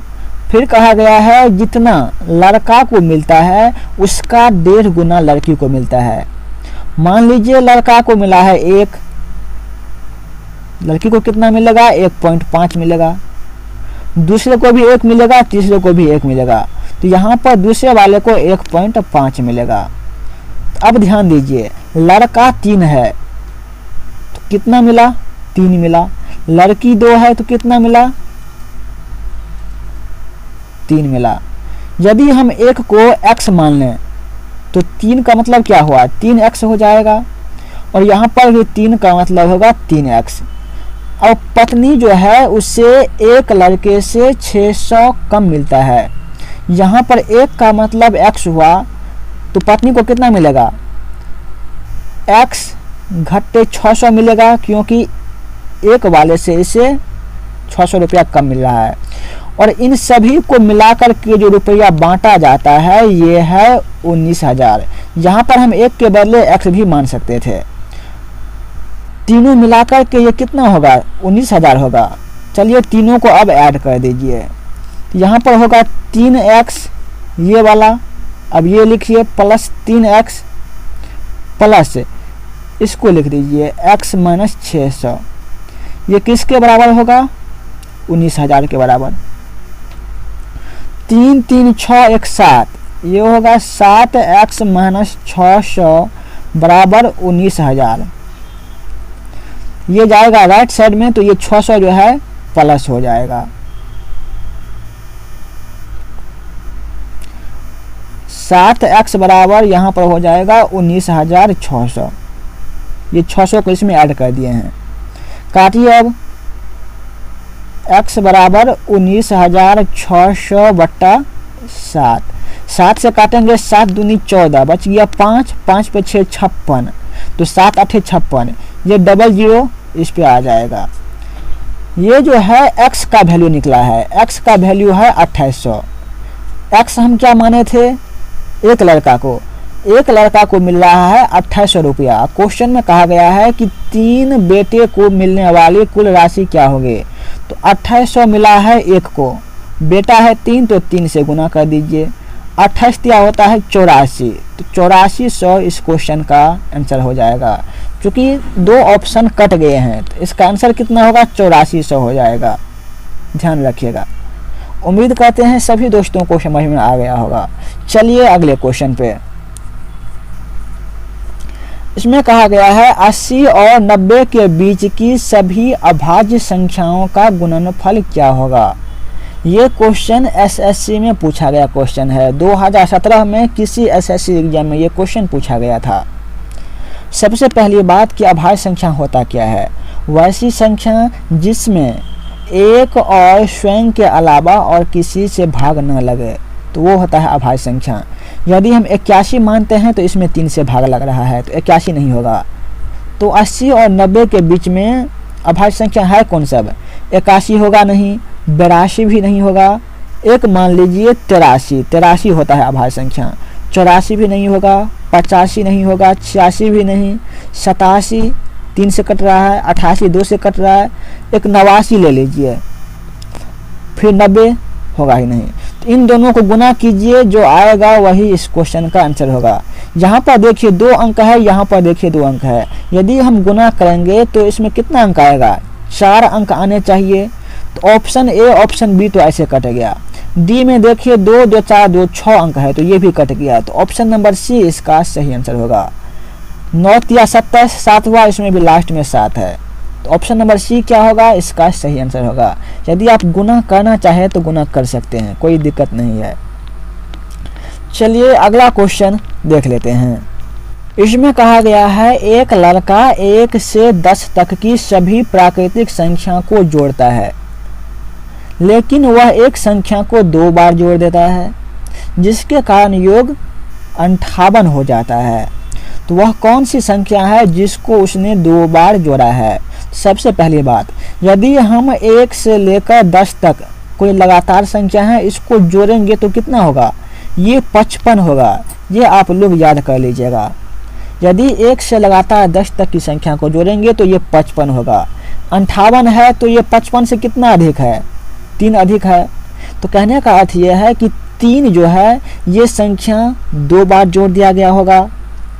फिर कहा गया है जितना लड़का को मिलता है उसका 1.5 गुना लड़की को मिलता है। मान लीजिए लड़का को मिला है 1, लड़की को कितना मिलेगा 1.5 मिलेगा, दूसरे को भी 1 मिलेगा, तीसरे को भी 1 मिलेगा, तो यहाँ पर दूसरे वाले को 1.5 मिलेगा। अब ध्यान दीजिए, लड़का 3 है तो कितना मिला 3 मिला, लड़की 2 है तो कितना मिला 3 मिला। यदि हम 1 को x मान लें तो 3 का मतलब क्या हुआ 3x हो जाएगा, और यहाँ पर भी 3 का मतलब होगा 3x। और पत्नी जो है उससे एक लड़के से 600 कम मिलता है, यहाँ पर 1 का मतलब x हुआ, तो पत्नी को कितना मिलेगा x घटे 600 मिलेगा, क्योंकि एक वाले से इसे 600 रुपया कम मिल रहा है। और इन सभी को मिलाकर के जो रुपया बांटा जाता है ये है 19,000। यहाँ पर हम 1 के बदले x भी मान सकते थे। तीनों मिलाकर के ये कितना होगा 19,000 होगा। चलिए तीनों को अब ऐड कर दीजिए, यहाँ पर होगा 3x ये वाला, अब ये लिखिए प्लस 3x प्लस इसको लिख दीजिए x माइनस 600, ये किसके बराबर होगा 19,000 के बराबर। 3 3 6 1 7, ये होगा 7x माइनस 600 बराबर 19,000। ये जाएगा राइट साइड में, तो ये 600 जो है प्लस हो जाएगा। 7x बराबर यहाँ पर हो जाएगा 19,600। ये 600 को इसमें ऐड कर दिए हैं। काटिए अब, x बराबर 19,600 बट्टा 7। 7 से काटेंगे 7 दूनी 14, बच गया 5, 5 पे 6 56, तो 7 8 56, ये डबल जीरो इस पे आ जाएगा। ये जो है x का वैल्यू निकला है, x का वैल्यू है 2800। x हम क्या माने थे, एक लड़का को मिल रहा है 2800 रुपया। क्वेश्चन में कहा गया है कि 3 बेटे को मिलने वाली कुल राशि क्या होगी। तो 2800 मिला है एक को, बेटा है 3, तो 3 से गुना कर दीजिए। 28 क्या होता है 84, तो 8400 इस क्वेश्चन का आंसर हो जाएगा। क्योंकि 2 ऑप्शन कट गए हैं, तो इसका आंसर कितना होगा 8400 हो जाएगा। ध्यान रखिएगा। उम्मीद करते हैं सभी दोस्तों को समझ में आ गया होगा। चलिए अगले क्वेश्चन पे। इसमें कहा गया है 80 और 90 के बीच की सभी अभाज्य संख्याओं का गुणनफल क्या होगा। ये क्वेश्चन एसएससी में पूछा गया क्वेश्चन है। 2017 में किसी एसएससी एग्जाम में ये क्वेश्चन पूछा गया था। सबसे पहली बात कि अभाज्य संख्या होता क्या है। वैसी संख्या जिसमें एक और स्वयं के अलावा और किसी से भाग न लगे, तो वो होता है अभाज्य संख्या। यदि हम 81 मानते हैं तो इसमें 3 से भाग लग रहा है, तो 81 नहीं होगा। तो 80 और 90 के बीच में अभाज्य संख्या है कौन सब, 81 होगा नहीं, 82 भी नहीं होगा, एक मान लीजिए 83 होता है अभाज्य संख्या। 84 भी नहीं होगा, 85 नहीं होगा, 86 भी नहीं, 87 3 से कट रहा है, 88 2 से कट रहा है, एक 89 ले लीजिए, फिर 90 होगा ही नहीं। तो इन दोनों को गुना कीजिए, जो आएगा वही इस क्वेश्चन का आंसर होगा। यहाँ पर देखिए 2 अंक है, यहाँ पर देखिए 2 अंक है। यदि हम गुना करेंगे तो इसमें कितना अंक आएगा, 4 अंक आने चाहिए। तो ऑप्शन ए ऑप्शन बी तो ऐसे कट गया। डी में देखिए 2 2 4 2 6 अंक है, तो ये भी कट गया। तो ऑप्शन नंबर सी इसका सही आंसर होगा। 9 या 27 7 हुआ, इसमें भी लास्ट में 7 है, तो ऑप्शन नंबर सी क्या होगा, इसका सही आंसर होगा। यदि आप गुना करना चाहें तो गुना कर सकते हैं, कोई दिक्कत नहीं है। चलिए अगला क्वेश्चन देख लेते हैं। इसमें कहा गया है एक लड़का 1 से 10 तक की सभी प्राकृतिक संख्या को जोड़ता है, लेकिन वह एक संख्या को 2 बार जोड़ देता है, जिसके कारण योग 58 हो जाता है। तो वह कौन सी संख्या है जिसको उसने 2 बार जोड़ा है। सबसे पहली बात, यदि हम 1 से लेकर 10 तक कोई लगातार संख्या है, इसको जोड़ेंगे तो कितना होगा, ये 55 होगा। ये आप लोग याद कर लीजिएगा। यदि 1 से लगातार 10 तक की संख्या को जोड़ेंगे तो ये 55 होगा। 58 है तो ये 55 से कितना अधिक है, 3 अधिक है। तो कहने का अर्थ ये है कि 3 जो है ये संख्या 2 बार जोड़ दिया गया होगा,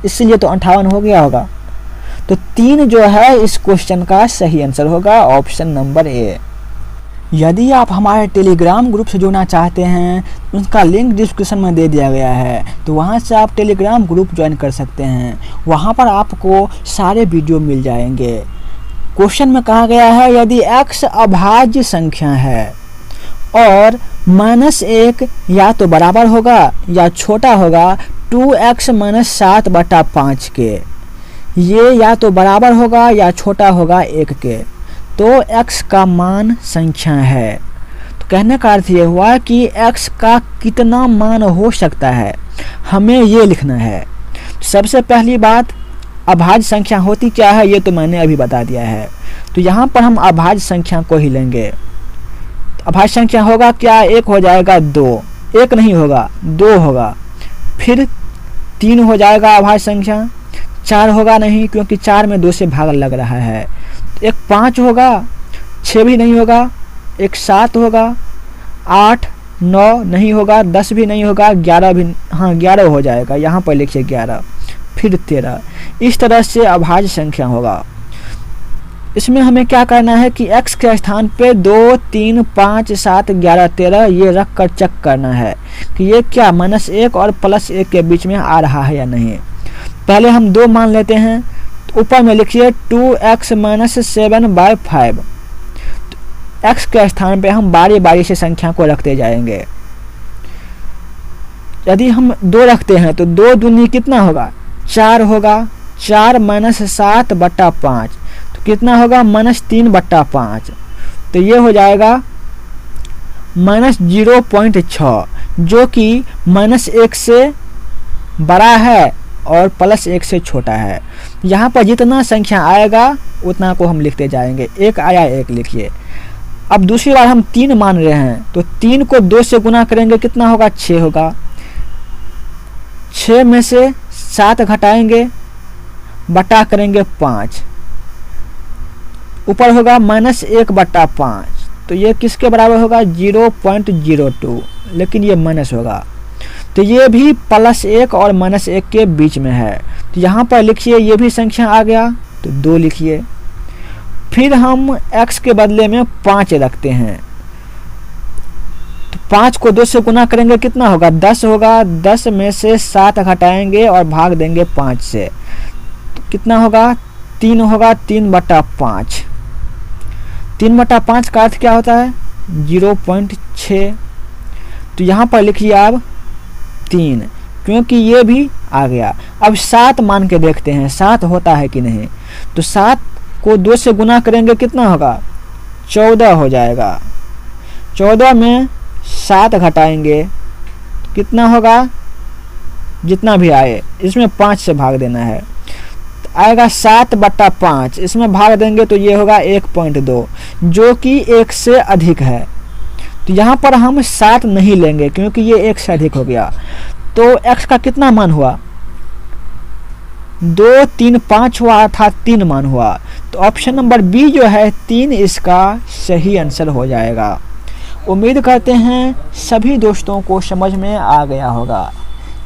इसलिए तो 58 हो गया होगा। तो 3 जो है इस क्वेश्चन का सही आंसर होगा, ऑप्शन नंबर ए। यदि आप हमारे टेलीग्राम ग्रुप से जुड़ना चाहते हैं, उसका लिंक डिस्क्रिप्शन में दे दिया गया है, तो वहां से आप टेलीग्राम ग्रुप ज्वाइन कर सकते हैं। वहां पर आपको सारे वीडियो मिल जाएंगे। क्वेश्चन में कहा गया है यदि x अभाज्य संख्या है और -1 या तो बराबर होगा या छोटा होगा 2x - 7/5 के, ये या तो बराबर होगा या छोटा होगा 1 के, तो x का मान संख्या है। तो कहने का अर्थ ये हुआ कि x का कितना मान हो सकता है, हमें ये लिखना है। तो सबसे पहली बात, अभाज्य संख्या होती क्या है ये तो मैंने अभी बता दिया है। तो यहाँ पर हम अभाज्य संख्या को ही लेंगे। तो अभाज्य संख्या होगा क्या, 1 हो जाएगा 2, 1 नहीं होगा 2 होगा, फिर 3 हो जाएगा अभाज्य संख्या, 4 होगा नहीं क्योंकि 4 में 2 से भाग लग रहा है, एक 5 होगा, 6 भी नहीं होगा, एक 7 होगा, 8 9 नहीं होगा, 10 भी नहीं होगा, 11 भी, हाँ 11 हो जाएगा, यहाँ पर लिखिए 11, फिर 13। इस तरह से अभाज्य संख्या होगा। इसमें हमें क्या करना है कि x के स्थान पे 2 3 5 7 11 13 ये रख कर चेक करना है कि ये क्या -1 और +1 के बीच में आ रहा है या नहीं। पहले हम 2 मान लेते हैं, ऊपर में लिखिए 2x माइनस 7/5। x के स्थान पे हम बारी बारी से संख्या को रखते जाएंगे। यदि हम 2 रखते हैं तो 2 दूनी कितना होगा, 4 होगा। 4 माइनस 7/5 तो कितना होगा, -3/5। तो ये हो जाएगा -0.6, जो कि -1 से बड़ा है और +1 से छोटा है। यहाँ पर जितना संख्या आएगा उतना को हम लिखते जाएंगे। 1 आया 1 लिखिए। अब दूसरी बार हम 3 मान रहे हैं तो 3 को 2 से गुना करेंगे, कितना होगा, 6 होगा। 6 में से 7 घटाएंगे, बटा करेंगे 5, ऊपर होगा -1/5। तो ये किसके बराबर होगा, 0.02, लेकिन ये माइनस होगा। तो ये भी +1 और -1 के बीच में है। तो यहाँ पर लिखिए, ये भी संख्या आ गया तो 2 लिखिए। फिर हम x के बदले में 5 रखते हैं तो 5 को 2 से गुना करेंगे, कितना होगा, 10 होगा। 10 में से 7 घटाएंगे और भाग देंगे 5 से, तो कितना होगा, 3 होगा। 3/5। 3/5 का अर्थ क्या होता है, 0.6। तो यहाँ पर लिखिए आप 3, क्योंकि ये भी आ गया। अब 7 मान के देखते हैं 7 होता है कि नहीं। तो 7 को 2 से गुना करेंगे, कितना होगा, 14 हो जाएगा। 14 में 7 घटाएंगे, कितना होगा, जितना भी आए, इसमें 5 से भाग देना है, तो आएगा 7/5। इसमें भाग देंगे तो ये होगा 1.2, जो कि 1 से अधिक है। तो यहाँ पर हम 7 नहीं लेंगे क्योंकि ये 1 से अधिक हो गया। तो x का कितना मान हुआ, 2, 3, 5 हुआ, अर्थात 3 मान हुआ। तो ऑप्शन नंबर बी जो है 3 इसका सही आंसर हो जाएगा। उम्मीद करते हैं सभी दोस्तों को समझ में आ गया होगा।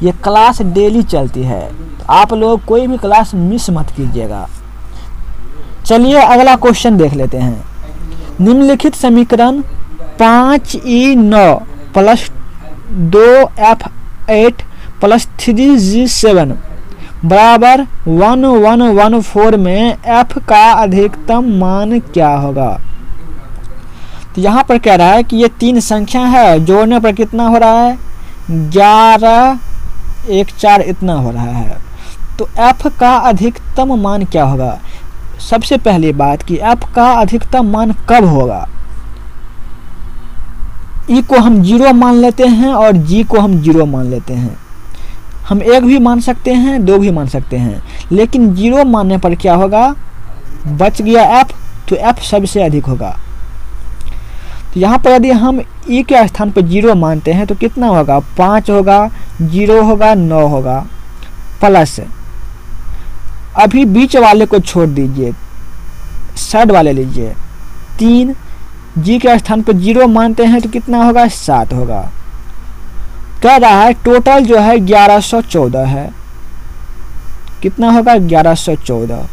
ये क्लास डेली चलती है, तो आप लोग कोई भी क्लास मिस मत कीजिएगा। चलिए अगला क्वेश्चन देख लेते हैं। निम्नलिखित समीकरण 5e9 + 2f8 + 3g7 बराबर 1114 में f का अधिकतम मान क्या होगा। तो यहाँ पर कह रहा है कि ये 3 संख्या है, जोड़ने पर कितना हो रहा है, 11 1 4 इतना हो रहा है। तो f का अधिकतम मान क्या होगा। सबसे पहली बात कि f का अधिकतम मान कब होगा। e को हम 0 मान लेते हैं और g को हम 0 मान लेते हैं। हम 1 भी मान सकते हैं, 2 भी मान सकते हैं, लेकिन 0 मानने पर क्या होगा, बच गया f, तो f सबसे अधिक होगा। तो यहाँ पर यदि हम e के स्थान पर 0 मानते हैं तो कितना होगा, 5 होगा, 0 होगा, 9 होगा, प्लस अभी बीच वाले को छोड़ दीजिए, साइड वाले लीजिए, 3, g के स्थान पर 0 मानते हैं तो कितना होगा, 7 होगा। कह रहा है टोटल जो है 1114 है, कितना होगा, 1114।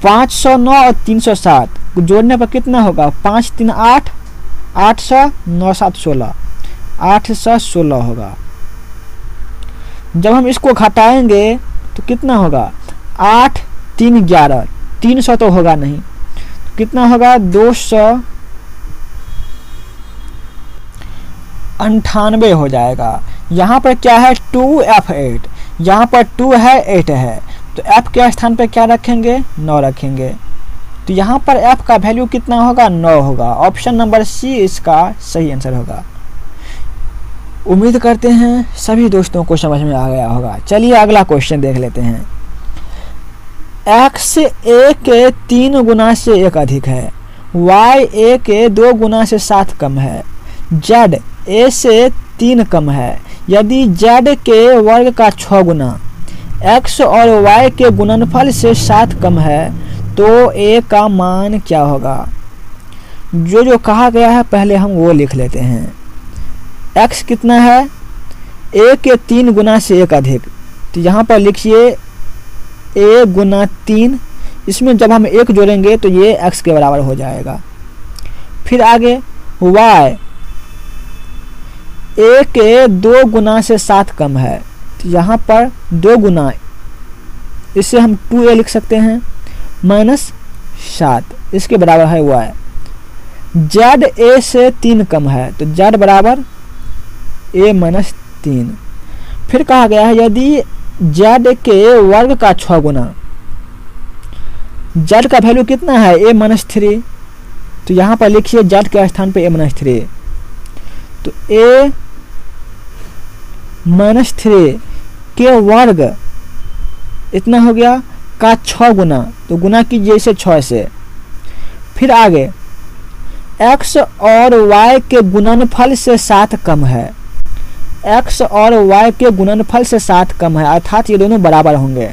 509 और 307 जोड़ने पर कितना होगा, 5 3 8, 800 9 7 16, 816 होगा। जब हम इसको घटाएंगे तो कितना होगा, 8 3 11, 300 तो होगा नहीं, तो कितना होगा, 298 हो जाएगा। यहाँ पर क्या है, 2f8, यहाँ पर 2 है 8 है, तो f के स्थान पर क्या रखेंगे, 9 रखेंगे। तो यहाँ पर f का वैल्यू कितना होगा, 9 होगा। ऑप्शन नंबर सी इसका सही आंसर होगा। उम्मीद करते हैं सभी दोस्तों को समझ में आ गया होगा। चलिए अगला क्वेश्चन देख लेते हैं। x a के 3 गुना से 1 अधिक है, y a के 2 गुना से 7 कम है, z a से 3 कम है। यदि z के वर्ग का 6 गुना x और y के गुणनफल से 7 कम है तो a का मान क्या होगा। जो कहा गया है पहले हम वो लिख लेते हैं। x कितना है, a के 3 गुना से 1 अधिक, तो यहाँ पर लिखिए a गुना 3, इसमें जब हम 1 जोड़ेंगे तो ये x के बराबर हो जाएगा। फिर आगे y a के 2 गुना से 7 कम है, तो यहाँ पर 2 गुना, इससे हम 2a लिख सकते हैं माइनस 7, इसके बराबर है y। z a से 3 कम है तो z बराबर a माइनस 3। फिर कहा गया है यदि z के वर्ग का 6 गुना, z का वैल्यू कितना है a माइनस 3, तो यहाँ पर लिखिए z के स्थान पे a माइनस 3, तो a माइनस 3 के वर्ग इतना हो गया का 6 गुना, तो गुना कीजिए इसे 6 से। फिर आगे x और y के गुणनफल से 7 कम है, x और y के गुणनफल से 7 कम है, अर्थात ये दोनों बराबर होंगे।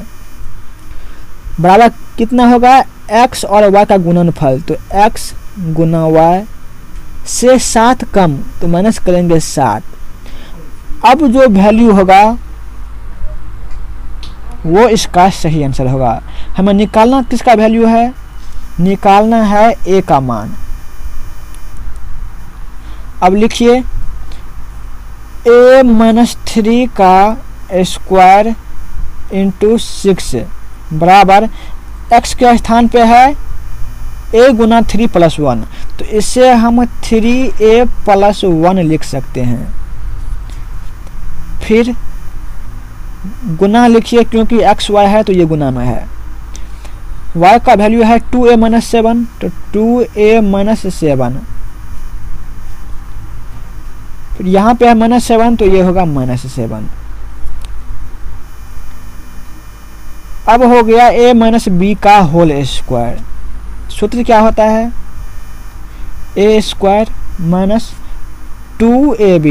बराबर कितना होगा x और y का गुणनफल, तो x गुना y से 7 कम, तो माइनस करेंगे 7। अब जो वैल्यू होगा वो इसका सही आंसर होगा। हमें निकालना किसका वैल्यू है, निकालना है a का मान। अब लिखिए a माइनस 3 का स्क्वायर इंटू 6 बराबर x के स्थान पे है a गुना 3 प्लस 1, तो इससे हम 3a प्लस 1 लिख सकते हैं। फिर गुना लिखिए क्योंकि x y है तो ये गुना में है। y का वैल्यू है 2a माइनस 7, तो 2a माइनस 7, फिर यहाँ पे है माइनस 7 तो ये होगा माइनस 7। अब हो गया a माइनस बी का होल स्क्वायर। सूत्र क्या होता है, a स्क्वायर माइनस 2ab,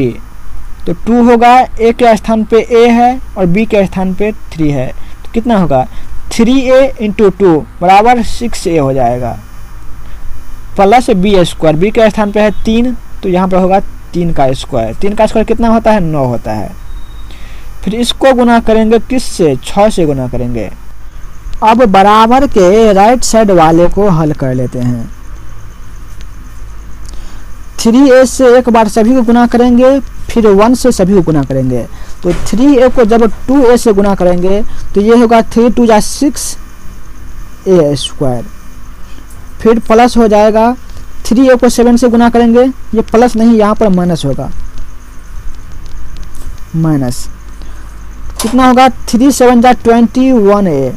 तो 2 होगा, a के स्थान पे a है और b के स्थान पे 3 है, तो कितना होगा 3a इंटू 2 बराबर 6a हो जाएगा, प्लस b स्क्वायर, b के स्थान पे है 3, तो यहाँ पर होगा 3 का स्क्वायर। 3 का स्क्वायर कितना होता है 9 होता है। फिर इसको गुना करेंगे किससे, 6 से गुना करेंगे। अब बराबर के राइट साइड वाले को हल कर लेते हैं। 3a से एक बार सभी को गुना करेंगे, फिर 1 से सभी को गुना करेंगे, तो 3a को जब 2a से गुना करेंगे तो ये होगा 3 2 जा 6a स्क्वायर, फिर प्लस हो जाएगा 3a को 7 से गुना करेंगे, ये प्लस नहीं यहाँ पर माइनस होगा, माइनस कितना होगा 3 7 जा 21a,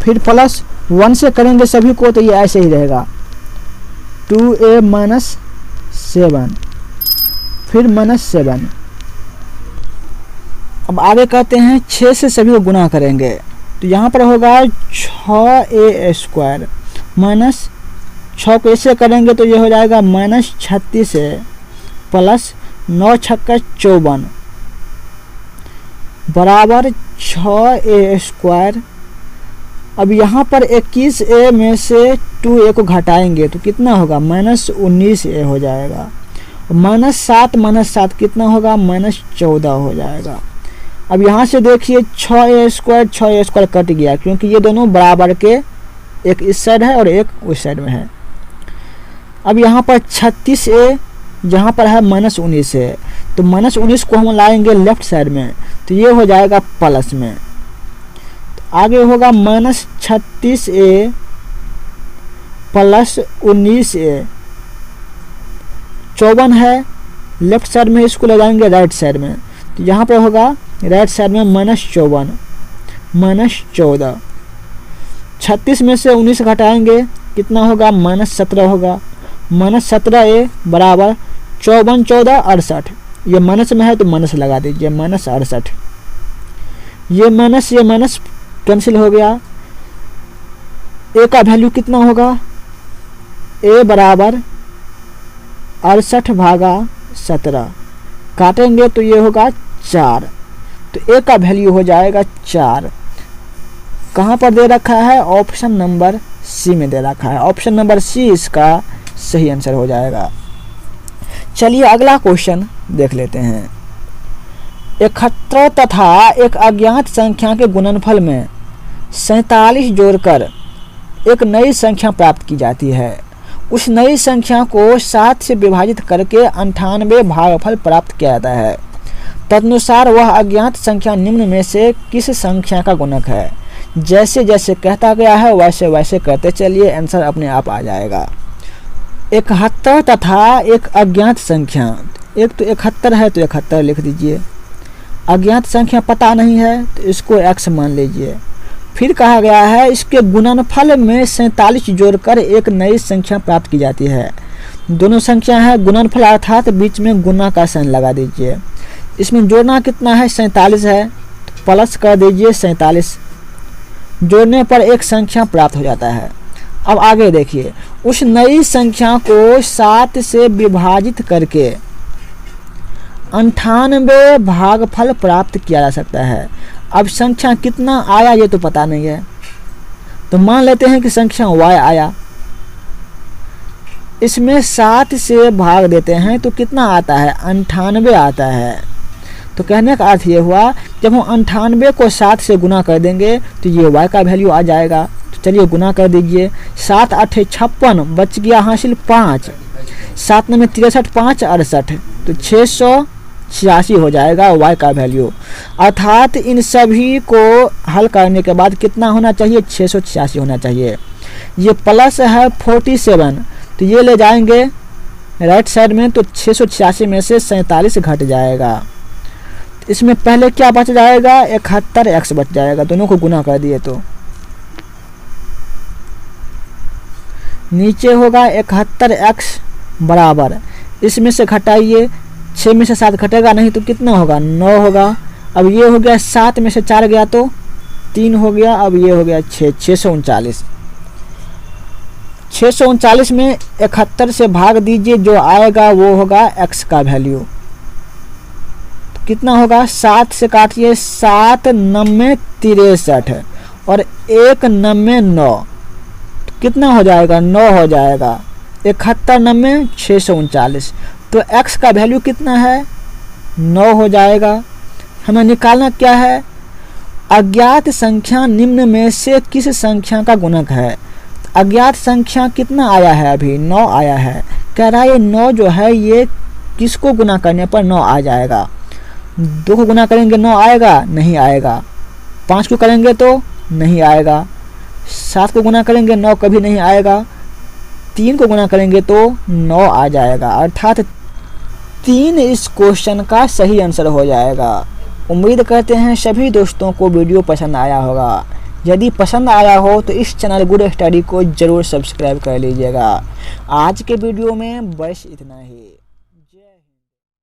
फिर प्लस 1 से करेंगे सभी को तो ये ऐसे ही रहेगा 2a माइनस 7, फिर माइनस 7। अब आगे कहते हैं 6 से सभी को गुना करेंगे, तो यहाँ पर होगा 6a स्क्वायर माइनस 6 को इससे करेंगे तो ये हो जाएगा माइनस 36a प्लस 9 छक्का 54 बराबर 6a स्क्वायर। अब यहाँ पर 21a में से 2a को घटाएंगे तो कितना होगा माइनस 19a हो जाएगा, माइनस 7 कितना होगा माइनस 14 हो जाएगा। अब यहाँ से देखिए 6a स्क्वायर कट गया क्योंकि ये दोनों बराबर के, एक इस साइड है और एक उस साइड में है। अब यहाँ पर 36a जहाँ पर है माइनस 19a, तो माइनस 19 को हम लाएंगे लेफ्ट साइड में तो ये हो जाएगा प्लस में, तो आगे होगा माइनस 36a प्लस 19a, 54 है लेफ्ट साइड में, इसको लगाएंगे राइट साइड में, तो यहाँ पर होगा राइट साइड में माइनस 54 माइनस 14, 36 में से 19 घटाएंगे कितना होगा माइनस 17 होगा, माइनस 17a बराबर 54 14 68, ये माइनस में है तो माइनस लगा दीजिए माइनस 68, ये माइनस कैंसिल हो गया। a का वैल्यू कितना होगा, a बराबर 68 भागा 17, काटेंगे तो ये होगा 4, तो a का वैल्यू हो जाएगा 4। कहाँ पर दे रखा है, ऑप्शन नंबर सी में दे रखा है, ऑप्शन नंबर सी इसका सही आंसर हो जाएगा। चलिए अगला क्वेश्चन देख लेते हैं। 71 तथा एक अज्ञात संख्या के गुणनफल में 47 जोड़कर एक नई संख्या प्राप्त की जाती है। उस नई संख्या को 7 से विभाजित करके 98 भागफल प्राप्त किया जाता है। तदनुसार वह अज्ञात संख्या निम्न में से किस संख्या का गुणक है। जैसे जैसे कहता गया है वैसे वैसे करते चलिए, आंसर अपने आप आ जाएगा। 71 तथा एक अज्ञात संख्या, एक तो 71 है तो 71 लिख दीजिए। अज्ञात संख्या पता नहीं है तो इसको x मान लीजिए। फिर कहा गया है इसके गुणनफल में 47 जोड़कर एक नई संख्या प्राप्त की जाती है। दोनों संख्या है गुणनफल अर्थात बीच में गुना का साइन लगा दीजिए। इसमें जोड़ना कितना है, 47 है तो प्लस कर दीजिए 47। जोड़ने पर एक संख्या प्राप्त हो जाता है। अब आगे देखिए, उस नई संख्या को 7 से विभाजित करके 98 भागफल प्राप्त किया जा सकता है। अब संख्या कितना आया ये तो पता नहीं है, तो मान लेते हैं कि संख्या y आया। इसमें 7 से भाग देते हैं तो कितना आता है, 98 आता है। तो कहने का अर्थ ये हुआ जब हम 98 को 7 से गुना कर देंगे तो ये y का वैल्यू आ जाएगा। तो चलिए गुना कर दीजिए। 7 8 56, बच गया हासिल 5, 7 9 63, 5 68, तो 686 हो जाएगा y का वैल्यू। अर्थात इन सभी को हल करने के बाद कितना होना चाहिए, 686 होना चाहिए। ये प्लस है 47, तो ये ले जाएंगे राइट साइड में, तो 686 में से 47 घट जाएगा। इसमें पहले क्या बच जाएगा, 71x बच जाएगा। दोनों को गुना कर दिए तो नीचे होगा 71x बराबर, इसमें से घटाइए, 6 में से 7 घटेगा नहीं तो कितना होगा, 9 होगा। अब ये हो गया 7 में से 4 गया तो 3 हो गया। अब ये हो गया 639। 639 में 71 से भाग दीजिए, जो आएगा वो होगा x का वैल्यू। तो कितना होगा, 7 से काटिए, 7 9 63 और 1 9 9, तो कितना हो जाएगा, 9 हो जाएगा। 71 9 639, तो x का वैल्यू कितना है, 9 हो जाएगा। हमें निकालना क्या है, अज्ञात संख्या निम्न में से किस संख्या का गुणक है। अज्ञात संख्या कितना आया है, अभी 9 आया है। कह रहा है ये 9 जो है ये किसको गुना करने पर 9 आ जाएगा। 2 को गुना करेंगे 9 आएगा, नहीं आएगा। 5 को करेंगे तो नहीं आएगा। 7 को गुना करेंगे 9 कभी नहीं आएगा। 3 को गुना करेंगे तो 9 आ जाएगा। अर्थात 3 इस क्वेश्चन का सही आंसर हो जाएगा। उम्मीद करते हैं सभी दोस्तों को वीडियो पसंद आया होगा। यदि पसंद आया हो तो इस चैनल गुड स्टडी को ज़रूर सब्सक्राइब कर लीजिएगा। आज के वीडियो में बस इतना ही।